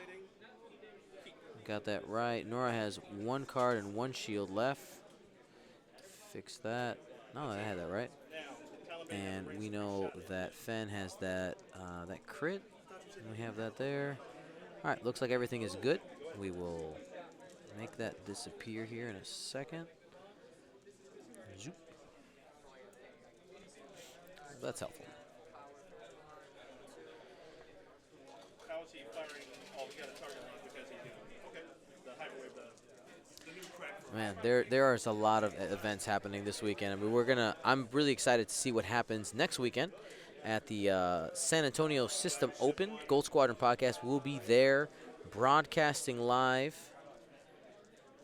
Got that right. Nora has 1 card and 1 shield left. Fix that. No, I had that right. And we know that Fen has that that crit. And we have that there. All right, looks like everything is good. We will make that disappear here in a second. Zoop. That's helpful. How is he firing? Oh, he got a target lock because he did. Okay. The hyperwave, the new crack for Man, there is a lot of events happening this weekend. I mean, I'm really excited to see what happens next weekend at the San Antonio System Open. Gold Squadron podcast will be there, broadcasting live.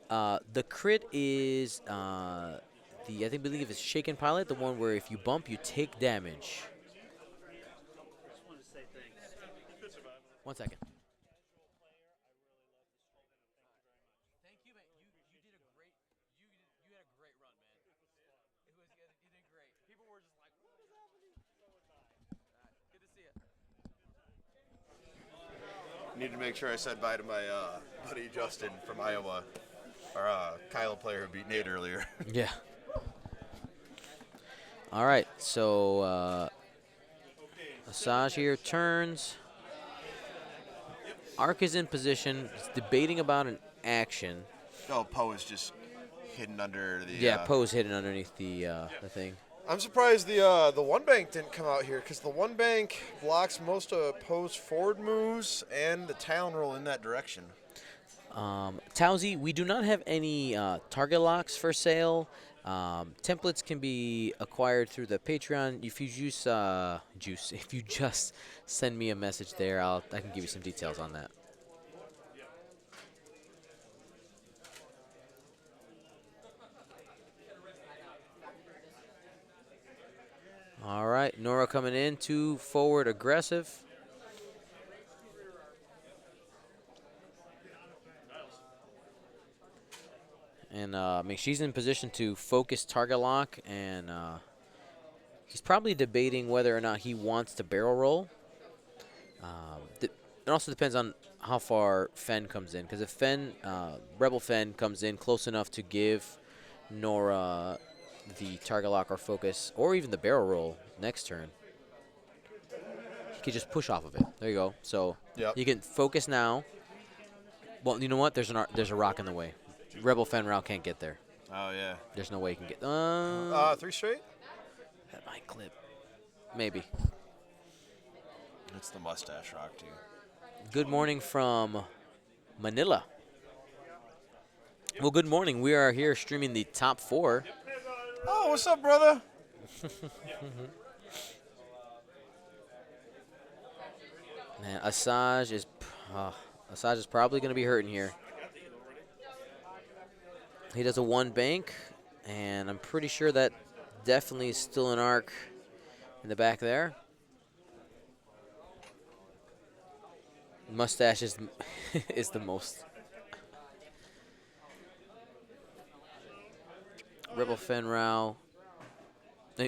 The crit is I believe it's Shaken Pilot, the one where if you bump, you take damage. One second. Thank you, man. You did a great you had a great run, man. You did great. People were just like, "What is happening?" So was I. Good to see you. Need to make sure I said bye to my buddy Justin from Iowa, our Kylo player who beat Nate earlier. Yeah. All right, so Asajj here turns. Arc is in position. He's debating about an action. Oh, Poe is just hidden under the. Yeah, Poe's hidden underneath the thing. I'm surprised the one bank didn't come out here because the one bank blocks most of Poe's forward moves and the talon roll in that direction. Towsy, we do not have any target locks for sale. Templates can be acquired through the Patreon. If you if you just send me a message there, I can give you some details on that. All right, Nora coming in, 2 forward aggressive. And I mean, she's in position to focus target lock, and he's probably debating whether or not he wants to barrel roll. It also depends on how far Fen comes in, because if Rebel Fen comes in close enough to give Nora the target lock or focus, or even the barrel roll next turn, he could just push off of it. There you go. So Yep. you can focus now. Well, you know what? There's a rock in the way. Rebel Fen Rao can't get there. Oh yeah. There's no way he can get. 3 straight. That might clip. Maybe. It's the mustache rock too. Good morning from Manila. Well, good morning. We are here streaming the top 4. Oh, what's up, brother? Man, Asajj is probably going to be hurting here. He does a 1 bank, and I'm pretty sure that definitely is still an arc in the back there. Mustache is is the most. Rebel Fen Rao.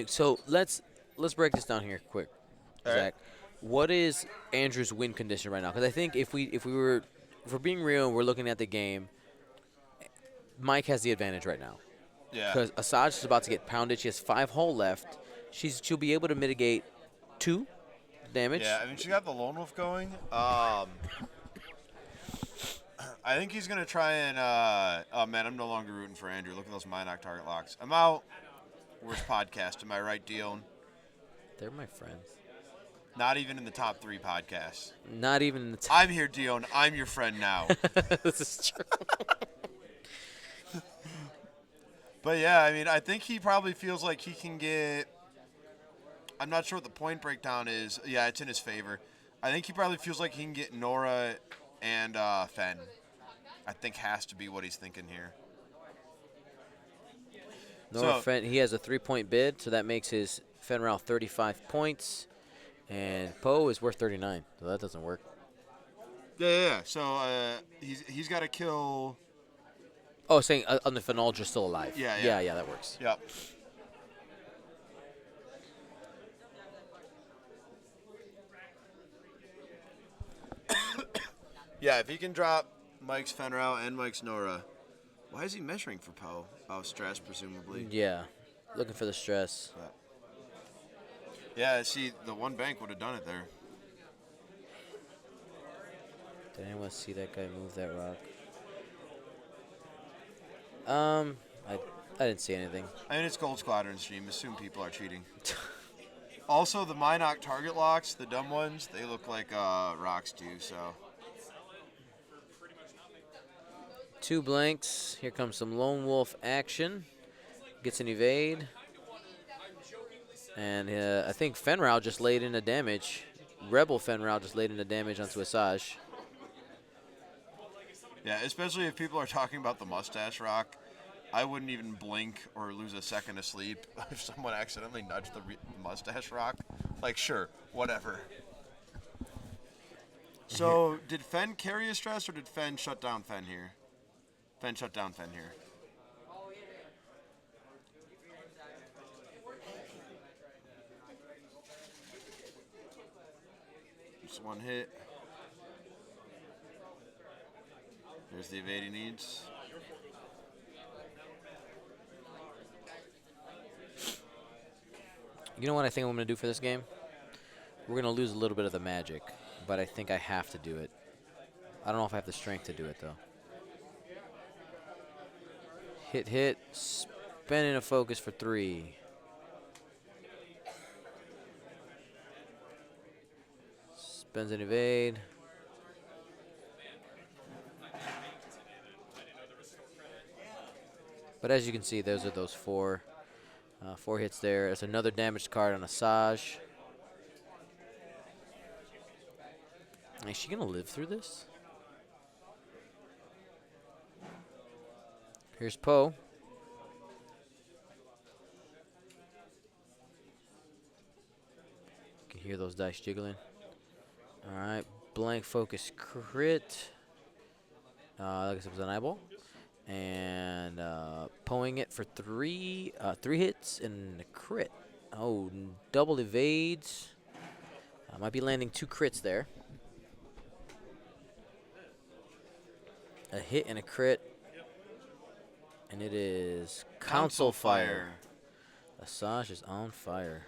So let's break this down here quick, All right. Zach. What is Andrew's win condition right now? Because I think if we're being real and we're looking at the game, Mike has the advantage right now. Yeah. Because Asajj is about to get pounded. She has 5 hull left. She'll be able to mitigate 2 damage. Yeah, I mean, she got the Lone Wolf going. I think he's going to try and... oh, man, I'm no longer rooting for Andrew. Look at those Minoc target locks. I'm out. Worst podcast. Am I right, Dion? They're my friends. Not even in the top 3 podcasts. Not even in the top. I'm here, Dion. I'm your friend now. This is true. But, yeah, I mean, I think he probably feels like he can get... I'm not sure what the point breakdown is. Yeah, it's in his favor. I think he probably feels like he can get Nora and Fen. I think has to be what he's thinking here. Nora Fen, he has a 3-point bid, so that makes his Fen Rao 35 points. And Poe is worth 39, so that doesn't work. Yeah. So he's got to kill... Oh, saying on the Fenaldra's still alive. Yeah. Yeah, that works. Yep. Yeah, if he can drop Mike's Fenrow and Mike's Nora. Why is he measuring for Poe? Oh, stress, presumably. Yeah, looking for the stress. Yeah, see, the one bank would have done it there. Did anyone see that guy move that rock? I didn't see anything. I mean, it's Gold Squadron stream. Assume people are cheating. Also, the Minoc target locks, the dumb ones, they look like rocks too, so. 2 blanks. Here comes some lone wolf action. Gets an evade. And I think Fenrow just laid in a damage. Rebel Fenrow just laid in a damage onto Asajj. Yeah, especially if people are talking about the mustache rock. I wouldn't even blink or lose a second of sleep if someone accidentally nudged the mustache rock. Like, sure, whatever. So, did Fen carry a stress or did Fen shut down Fen here? Fen shut down Fen here. Just one hit. There's the evade he needs. You know what I think I'm going to do for this game? We're going to lose a little bit of the magic, but I think I have to do it. I don't know if I have the strength to do it, though. Hit, spinning a focus for 3. Spends an evade. But as you can see, those are those 4 hits there. There's another damaged card on Asajj. Is she going to live through this? Here's Poe. You can hear those dice jiggling. All right, blank focus crit. I guess it was an eyeball. And Poeing it for 3 hits and a crit. Oh, double evades. Might be landing 2 crits there. A hit and a crit. And it is Council Fire. Asajj is on fire.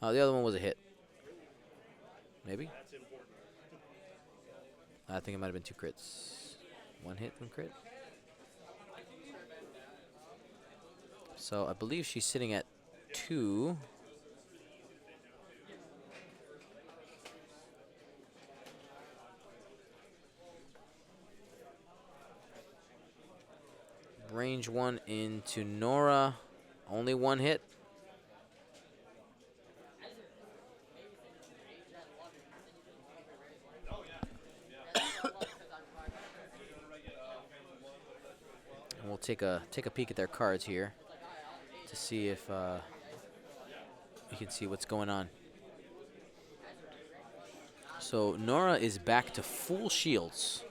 The other one was a hit. Maybe? I think it might have been 2 crits. 1 hit, 1 crit. So I believe she's sitting at 2. Range 1 into Nora. Only 1 hit. And we'll take a peek at their cards here to see if you can see what's going on. So Nora is back to full shields.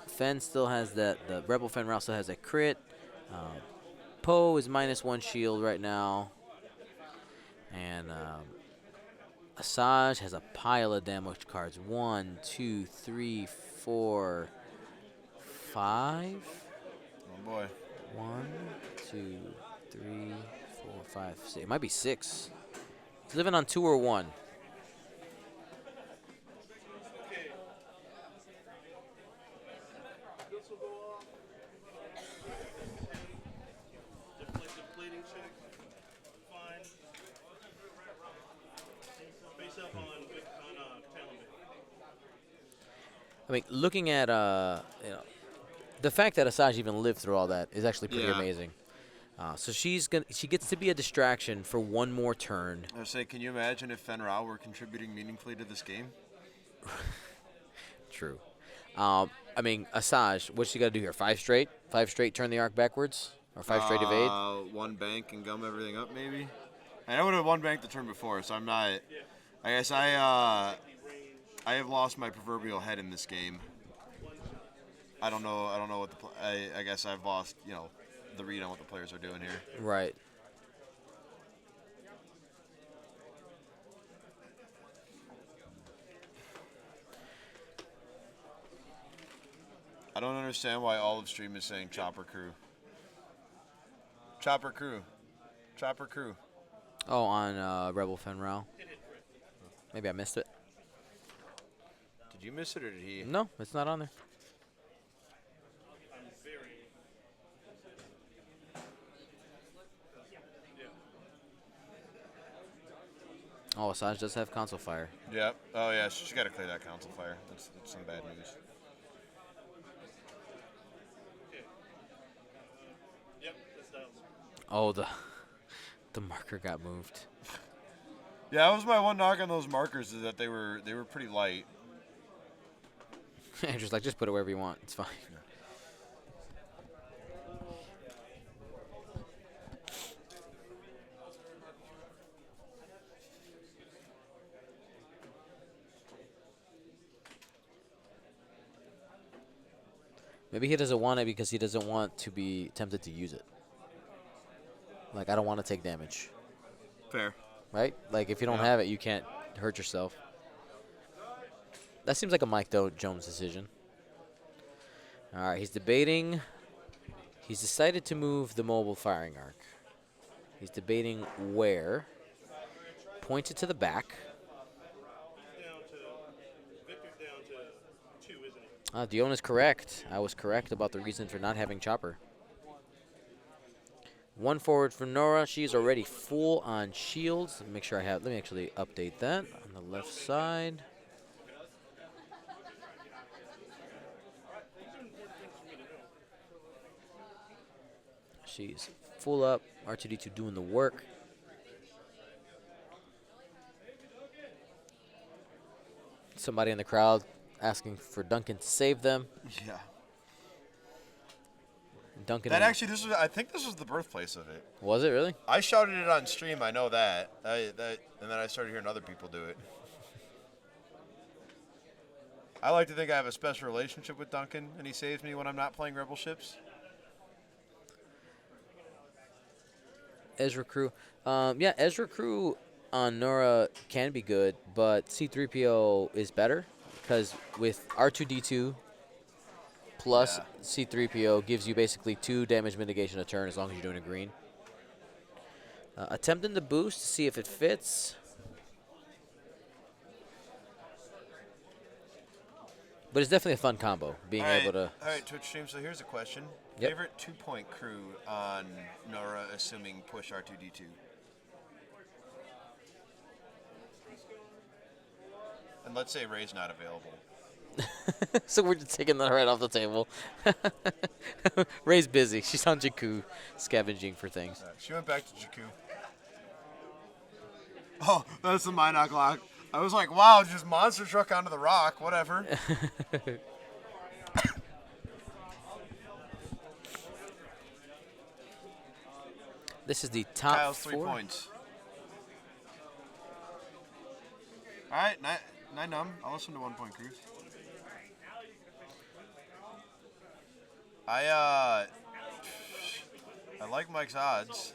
Fen still has that. The Rebel Fen still has a crit. Poe is -1 shield right now. And Asajj has a pile of damage cards. 1, 2, 3, 4, 5. Oh boy. 1, 2, 3, 4, 5, 6. It might be 6. He's living on 2 or 1. Depleting check. Fine. Face up on Talon. I mean, looking at the fact that Asajj even lived through all that is actually pretty Yeah. amazing. So she gets to be a distraction for 1 more turn. I was saying, can you imagine if Fenrow were contributing meaningfully to this game? True. I mean, Asajj, what's she got to do here? 5 straight? 5 straight turn the arc backwards? Or 5 straight evade? 1 bank and gum everything up, maybe. I would have 1 bank the turn before, so I'm not. I guess I have lost my proverbial head in this game. I don't know what I guess I've lost the read on what the players are doing here. Right. I don't understand why all of stream is saying Chopper Crew. Chopper Crew. Chopper Crew. Oh, on Rebel Fenral. Maybe I missed it. Did you miss it or did he? No, it's not on there. I'm very. Oh, Asajj does have console fire. Yep. Oh, yeah. She's got to clear that council fire. That's some bad news. Yep, that's dials. Oh, the marker got moved. Yeah, that was my one knock on those markers is that they were pretty light. Andrew's like, just put it wherever you want. It's fine. Maybe he doesn't want it because he doesn't want to be tempted to use it. Like, I don't want to take damage. Fair. Right? Like, if you don't Yeah. have it, you can't hurt yourself. That seems like a Mike Jones decision. All right, he's debating. He's decided to move the mobile firing arc. He's debating where. Points it to the back. Down to Victor's down to 2, isn't he? Dion is correct. I was correct about the reason for not having Chopper. 1 forward for Nora. She's already full on shields. Make sure I have. Let me actually update that on the left side. She's full up. R2D2 doing the work. Somebody in the crowd asking for Duncan to save them. Yeah. Duncan. That actually, I think this was the birthplace of it. Was it really? I shouted it on stream. I know that. And then I started hearing other people do it. I like to think I have a special relationship with Duncan, and he saves me when I'm not playing Rebel ships. Ezra Crew. Yeah, Ezra Crew on Nora can be good, but C-3PO is better because with R2-D2 plus Yeah. C-3PO gives you basically 2 damage mitigation a turn as long as you're doing a green. Attempting the boost to see if it fits. But it's definitely a fun combo, being able to... All right, Twitch stream. So here's a question. Yep. Favorite 2-point crew on Nora, assuming push R2-D2? And let's say Ray's not available. So we're just taking that right off the table. Ray's busy. She's on Jakku scavenging for things. She went back to Jakku. Oh, that's the Minoc lock. I was like, wow, just monster truck onto the rock, whatever. This is the top Kyle's 4. 3 points. All right, nine numb. I'll listen to 1-point crews. I like Mike's odds.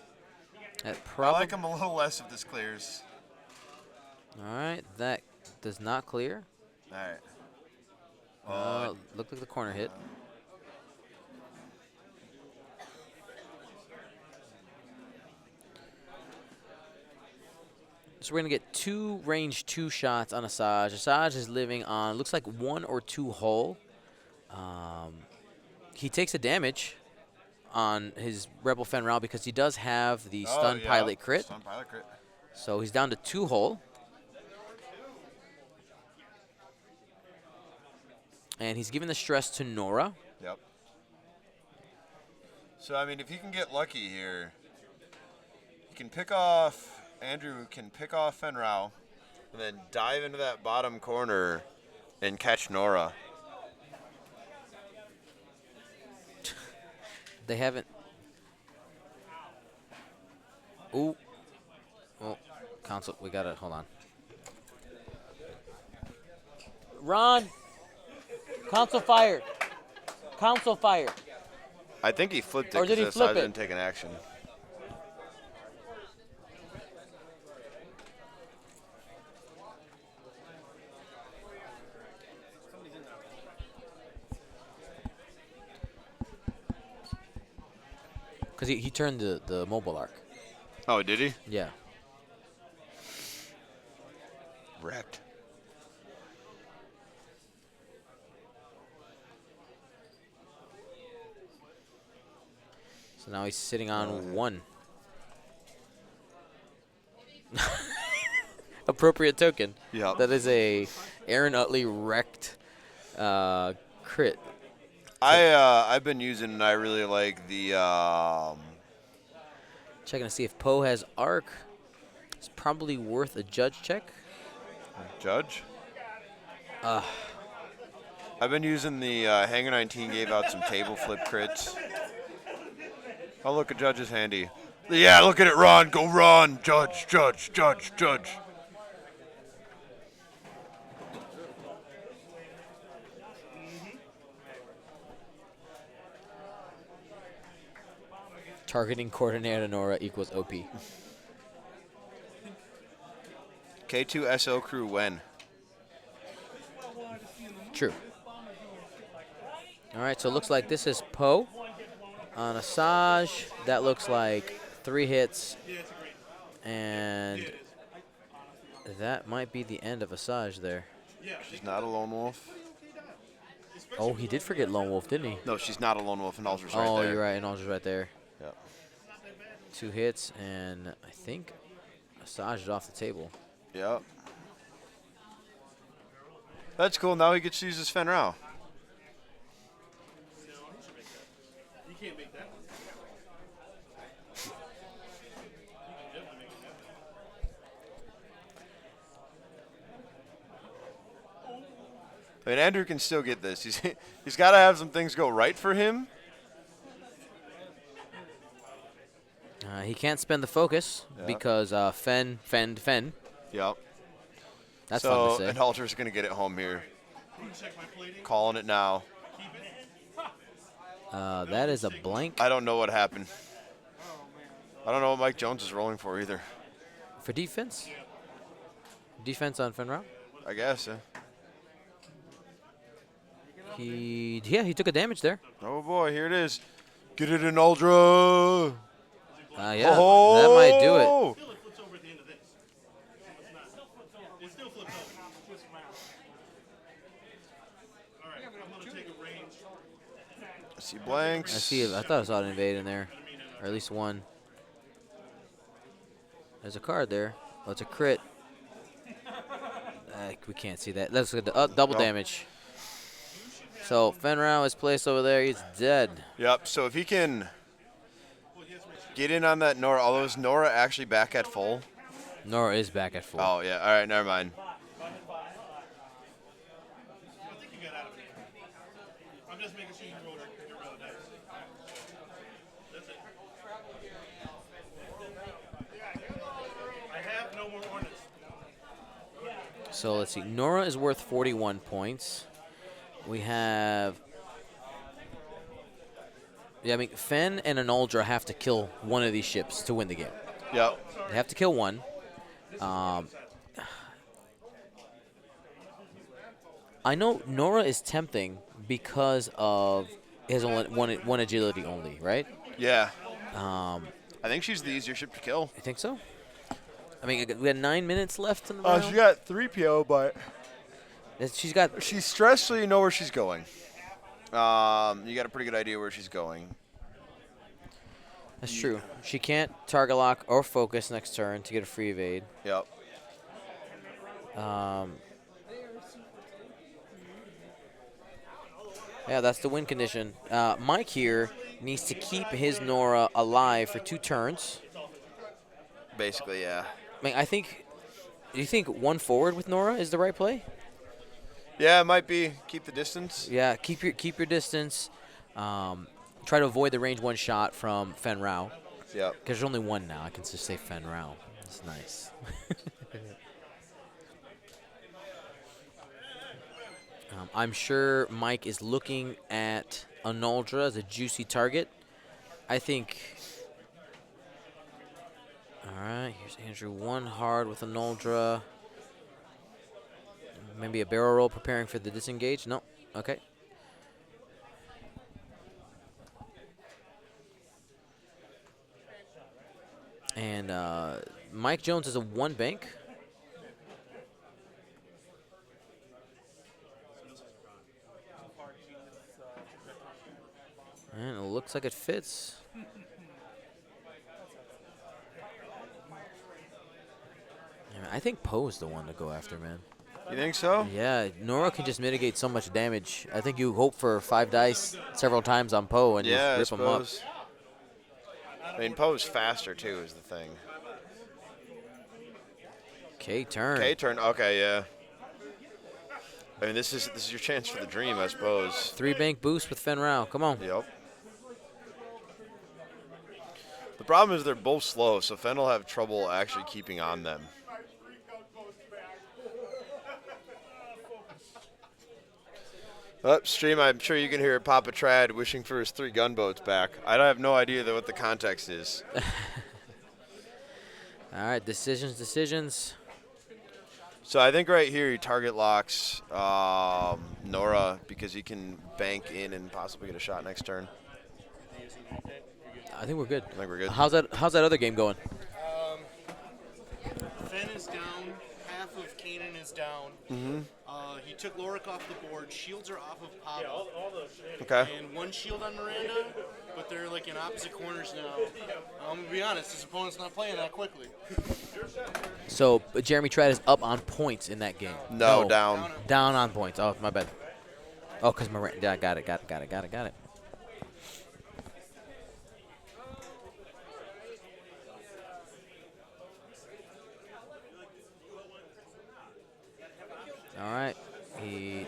That I like him a little less if this clears. All right, that does not clear. All right. Looked like the corner hit. So we're going to get 2 range 2 shots on Asajj. Asajj is living on, looks like 1 or 2 hull. He takes a damage on his Rebel Fenral because he does have the stun pilot crit. Stun pilot crit. So he's down to 2 hull. And he's giving the stress to Nora. Yep. So, I mean, if he can get lucky here, he can pick off, Andrew can pick off Fenrau, and then dive into that bottom corner and catch Nora. They haven't. Ooh. Oh, console. We got it. Hold on. Ron. Console fired. Console fired. I think he flipped it Or did he because flip I it? didn't take an action. Because he turned the mobile arc. Oh, did he? Yeah. Wrecked. So now he's sitting on 1. Appropriate token. Yep. That is a Aaron Utley wrecked crit. I've been using, and I really like the Checking to see if Poe has arc. It's probably worth a judge check. Judge. I've been using the Hanger 19 gave out some table flip crits. Oh, look, a judge is handy. Yeah, look at it run. Go run. Judge, judge, judge, judge. Targeting coordinator Nora equals OP. K2 SO crew when? True. All right, so it looks like this is Poe on Asajj. That looks like 3 hits. And that might be the end of Asajj there. She's not a lone wolf. Oh, he did forget Lone Wolf, didn't he? No, she's not a lone wolf, and Ultra's Oh, right there. you're right. And Ultra's right there. Yep. 2 hits, and I think Asajj is off the table. Yep. That's cool. Now he gets to use his Fen Rao. You can't make that. I mean, Andrew can still get this. He's got to have some things go right for him. He can't spend the focus Yeah. because Fen. Yep. That's so, fun to say. and Halter's going to get it home here. Check my plating. Calling it now. Keep it. That is a blank I don't know what happened. I don't know what Mike Jones is rolling for either. for defense. Defense on Fenrir. I guess. He took a damage there. Oh boy, here it is. Get it in Ultra. Yeah, that might do it. Still, it flips over at the end of this. It's not. It still flips over. Twist them out. All right, I'm going to take a range. I see blanks. I see. I thought I saw an invade in there, or at least one. There's a card there. Oh, it's a crit. We can't see that. Let's get the double damage. So Fenrir is placed over there. He's dead. Yep. So if he can get in on that Nora, although is Nora actually back at full? Nora is back at full. Oh yeah. All right. Never mind. I think you got out of it. I'm just making sure you roll your dice. That's it. I have no more ordnance. So let's see. Nora is worth 41 points. We have. Yeah, I mean, Fen and an Uldra have to kill one of these ships to win the game. Yep. They have to kill one. I know Nora is tempting because of it has only one agility only, right? Yeah. I I think she's the easier ship to kill. think so. I mean, we got 9 minutes left in the round. She got 3PO, but She's got. she's stressed, so you know where she's going. You got a pretty good idea where she's going. That's true. She can't target lock or focus next turn to get a free evade. Yep. Yeah, that's the win condition. Mike here needs to keep his Nora alive for 2 turns. Basically, yeah. I mean, I think. Do you think 1 forward with Nora is the right play? Yeah, it might be. Keep the distance. Yeah, keep your distance. Try to avoid the range 1 shot from Fen Rao. Yep. Because there's only 1 now. I can just say Fen Rao. It's nice. I'm sure Mike is looking at an Uldra as a juicy target. I think. All right, here's Andrew. 1 hard with an Uldra. Maybe a barrel roll preparing for the disengage. No. Okay. And Mike Jones is a 1 bank. And it looks like it fits. Yeah, I think Poe's the one to go after, man. You think so? Yeah, Nora can just mitigate so much damage. I think you hope for 5 dice several times on Poe and Yeah, I just rip him up. suppose. I mean, Poe's faster too, is the thing. K-turn. K-turn. Okay, yeah. I mean, this is your chance for the dream, I suppose. 3 bank boost with Fen Rao. Come on. Yep. The problem is they're both slow, so Fenn will have trouble actually keeping on them. Upstream, I'm sure you can hear Papa Trad wishing for his 3 gunboats back. I have no idea what the context is. All right, decisions. So I think right here he target locks Nora because he can bank in and possibly get a shot next turn. I think we're good. I think we're good. How's that other game going? Fenn is down. Half of Kanan is down. Mm-hmm. He took Lorik off the board. Shields are off of Papa. Okay. And 1 shield on Miranda, but they're like in opposite corners now. I'm going to be honest, his opponent's not playing that quickly. So Jeremy Trad is up on points in that game. No, down. Down on points. Oh, my bad. Oh, because Miranda. Yeah, got it. All right. He.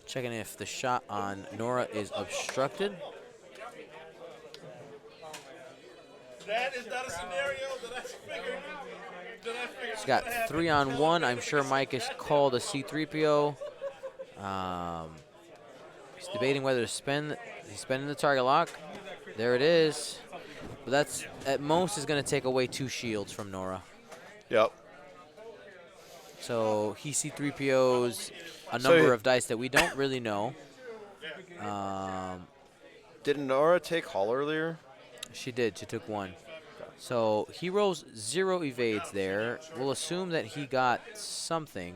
Checking if the shot on Nora is obstructed. That is not a scenario that I figured. He's got 3 on 1. I'm sure Mike has called a C3PO. He's debating whether to spend. He's spending the target lock. There it is. But that's at most is going to take away 2 shields from Nora. Yep. So he C3POs a number of dice that we don't really know. Did Nora take Hull earlier? She did. She took 1. So he rolls 0 evades there. We'll assume that he got something.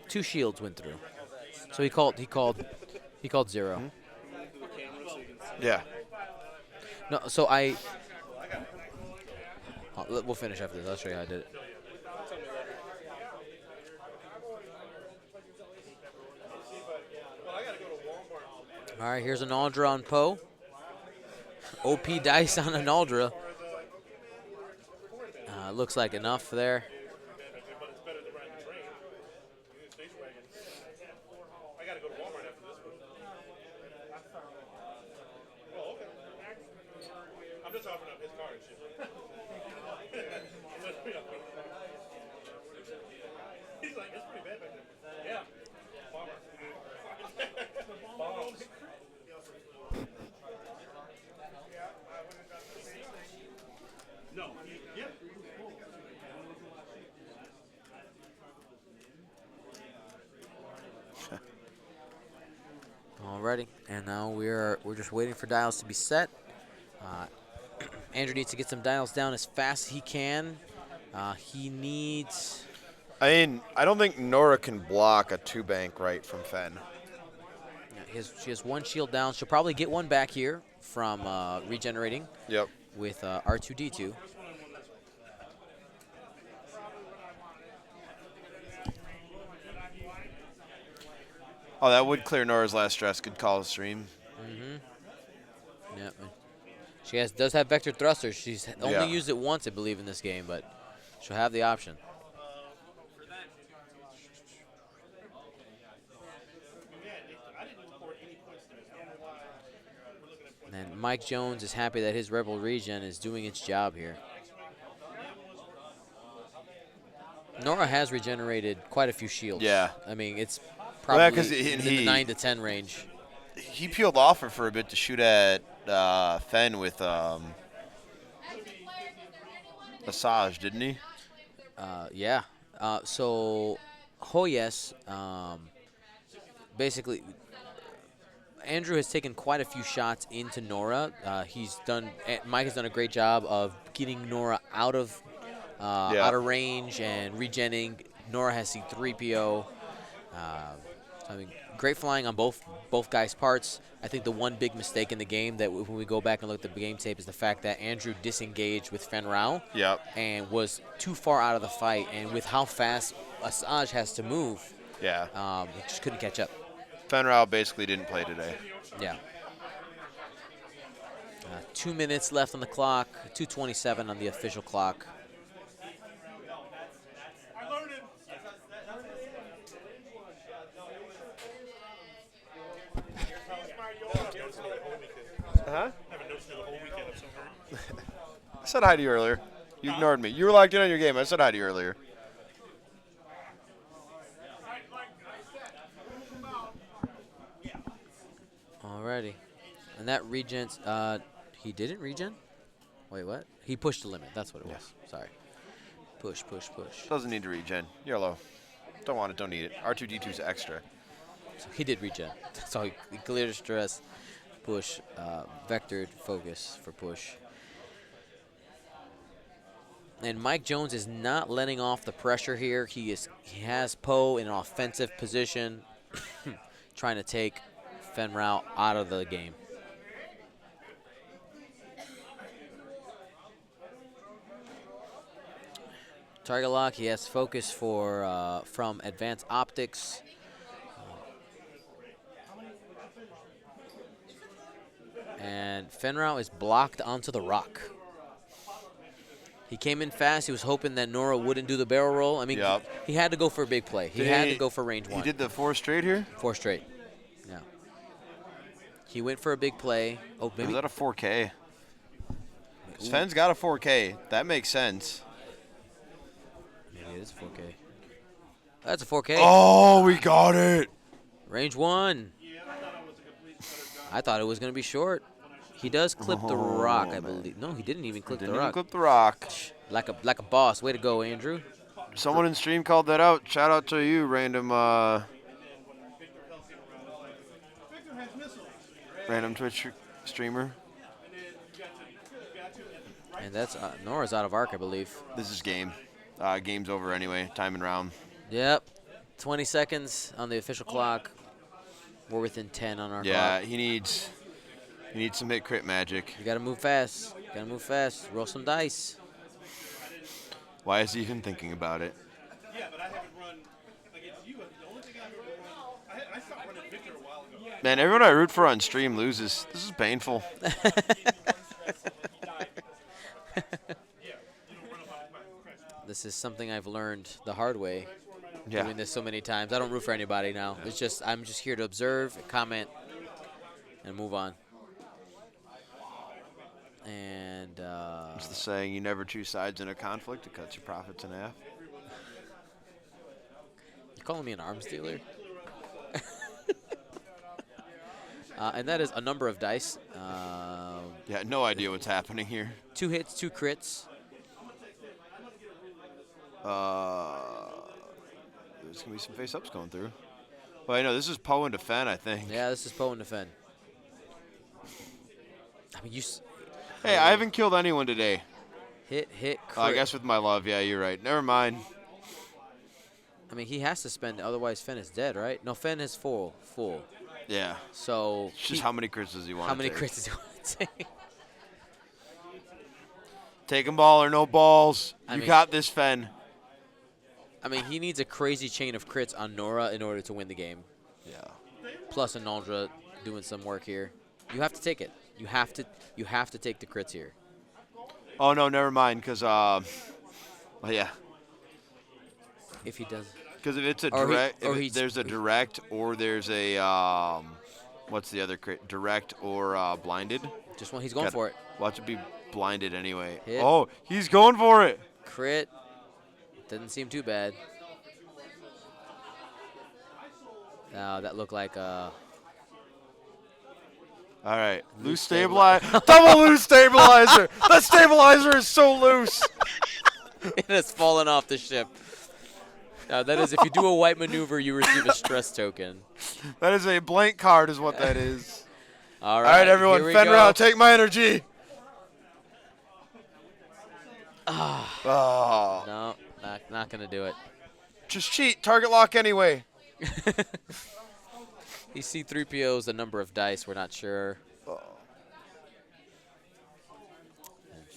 2 shields went through. So he called 0. Mm-hmm. Yeah. No, so we'll finish after this. I'll show you how I did it. All right, here's an Aldra on Poe. OP dice on an Aldra. Looks like enough there. But it's better than riding the train. Space wagon. I gotta go to Walmart after this one. Oh, okay. I'm just offering up his car and shit. He's like, it's pretty bad back there. Yeah. Walmart. Bombs. No. Yeah. Alrighty, and now we're just waiting for dials to be set. Andrew needs to get some dials down as fast as he can. He needs. I mean, I don't think Nora can block a 2-bank right from Fenn. She has 1 shield down. She'll probably get 1 back here from regenerating. Yep. With R2D2. Oh, that would clear Nora's last stress. Good call, stream. Mm-hmm. Yep. She does have vector thrusters. She's only used it once, I believe, in this game, but she'll have the option. And Mike Jones is happy that his Rebel regen is doing its job here. Nora has regenerated quite a few shields. Yeah. I mean, it's probably Well, yeah, in the 9 to 10 range. he peeled off her for a bit to shoot at Fenn with Asajj, didn't he? Yeah. So Hoyes, basically, Andrew has taken quite a few shots into Nora. Mike has done a great job of getting Nora out of range and regenning. Nora has C3PO. I mean, great flying on both guys' parts. I think the one big mistake in the game that when we go back and look at the game tape is the fact that Andrew disengaged with Fen Rao and was too far out of the fight. And with how fast Asajj has to move, he just couldn't catch up. Fenrau basically didn't play today. Yeah. 2 minutes left on the clock, 2:27 on the official clock. Huh? I said hi to you earlier. You ignored me. You were locked in on your game. I said hi to you earlier. Alrighty. And that regens, he didn't regen? Wait, what? He pushed the limit. That's what it was. Sorry. Push. Doesn't need to regen. YOLO. Don't want it, don't need it. R2-D2's extra. So he did regen. So he cleared stress, push, vectored focus for push. And Mike Jones is not letting off the pressure here. He has Poe in an offensive position, trying to take Fen Rao out of the game. Target lock, he has focus from Advanced Optics. And Fen Rao is blocked onto the rock. He came in fast. He was hoping that Nora wouldn't do the barrel roll. I mean, he had to go for a big play. He had to go for range 1. He did the 4 straight here? 4 straight. Yeah. He went for a big play. Oh, maybe. Was that a 4K? Sven's got a 4K. That makes sense. Maybe it is a 4K. That's a 4K. Oh, we got it. Range 1. I thought it was going to be short. He does clip the rock, I believe. No, he didn't even clip the rock. Didn't even clip the rock. Like a boss. Way to go, Andrew. Someone in stream called that out. Shout out to you, random Twitch streamer. And that's Nora's out of arc, I believe. This is game. Game's over anyway. Time and round. Yep. 20 seconds on the official clock. We're within 10 on our clock. Yeah, he needs some hit crit magic. You got to move fast. Roll some dice. Why is he even thinking about it? Yeah, but I haven't run against you. The only thing I've ever run, I stopped running Victor a while ago. Man, everyone I root for on stream loses. This is painful. This is something I've learned the hard way. Yeah. Doing this so many times. I don't root for anybody now. It's just I'm just here to observe, comment, and move on. And It's the saying, you never choose sides in a conflict. It cuts your profits in half. You calling me an arms dealer? And that is a number of dice. Yeah, no idea what's happening here. 2 hits, 2 crits. There's going to be some face-ups going through. Well, I know, this is Poe into Fen, I think. Yeah, this is Poe into Fen. I mean, Hey, I haven't killed anyone today. Hit, crit. I guess with my love, yeah, you're right. Never mind. I mean, he has to spend, otherwise Fen is dead, right? No, Fen is full. Yeah. So It's just how many crits does he want How to many take? crits does he want to take? Taking ball or no balls. I You mean- got this, Fen. I mean, he needs a crazy chain of crits on Nora in order to win the game. Yeah. Plus Analdra doing some work here. You have to take it. You have to take the crits here. Oh, no, never mind, because, well, yeah. If he does. Because if it's a Or he- direct, or if he's- there's a direct or there's a, what's the other crit? Direct or blinded? Just when he's going Gotta for it. Watch it be blinded anyway. Hit. Oh, he's going for it. Crit. Doesn't seem too bad. That looked like All right. Loose stabilizer. stabilizer. Double loose stabilizer. The stabilizer is so loose. It has fallen off the ship. That is, if you do a white maneuver, you receive a stress token. That is a blank card is what that is. All All right, right, everyone. here we Fenrir go. out. Take my energy. No, not going to do it. Just cheat. Target lock anyway. These C-3POs, the number of dice, we're not sure. And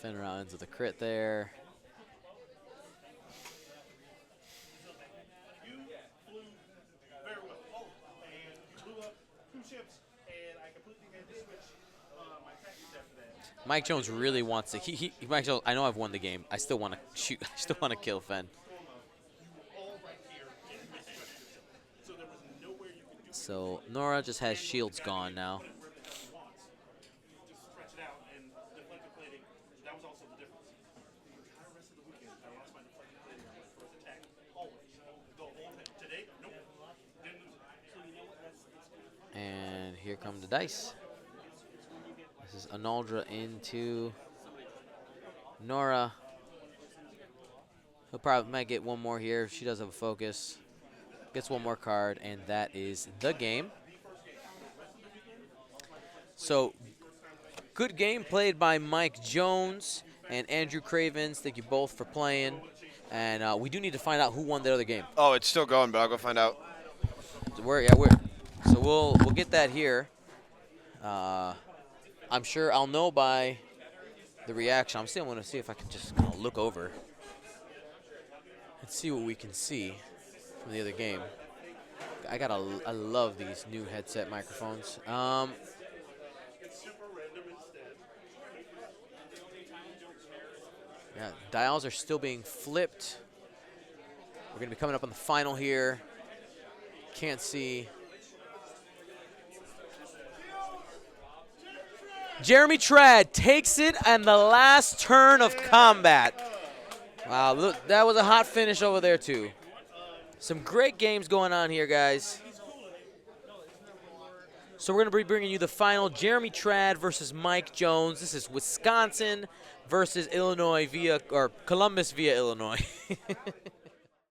Fenrir ends with a crit there. You flew very well. Oh, and blew up 2 ships, and I completely had to switch my tactics after that. Mike Jones really wants to. Mike Jones, I know I've won the game. I still want to shoot. I still want to kill Fen. All right here and misstretched yourself. So there was nowhere you could do So Nora just has shields gone now. wherever she wants. You just stretch it out and deflected plating. That was also the difference. The entire rest of the weekend, I lost my deflected plating on my first attack. Always. The whole thing. Today, nope. Didn't lose it. So you know what? That's good. And here come the dice. This is Analdra into Nora. He'll probably might get one more here. She does have a focus. Gets one more card, and that is the game. So, good game played by Mike Jones and Andrew Cravens. Thank you both for playing. And we do need to find out who won the other game. Oh, it's still going, but I'll go find out. So we'll get that here. I'm sure I'll know by the reaction. I'm still going to see if I can just look over and see what we can see from the other game. I love these new headset microphones. Yeah, dials are still being flipped. We're going to be coming up on the final here. Can't see. Jeremy Trad takes it on the last turn of combat. Wow, look, that was a hot finish over there, too. Some great games going on here, guys. So we're going to be bringing you the final Jeremy Trad versus Mike Jones. This is Wisconsin versus Illinois or Columbus via Illinois.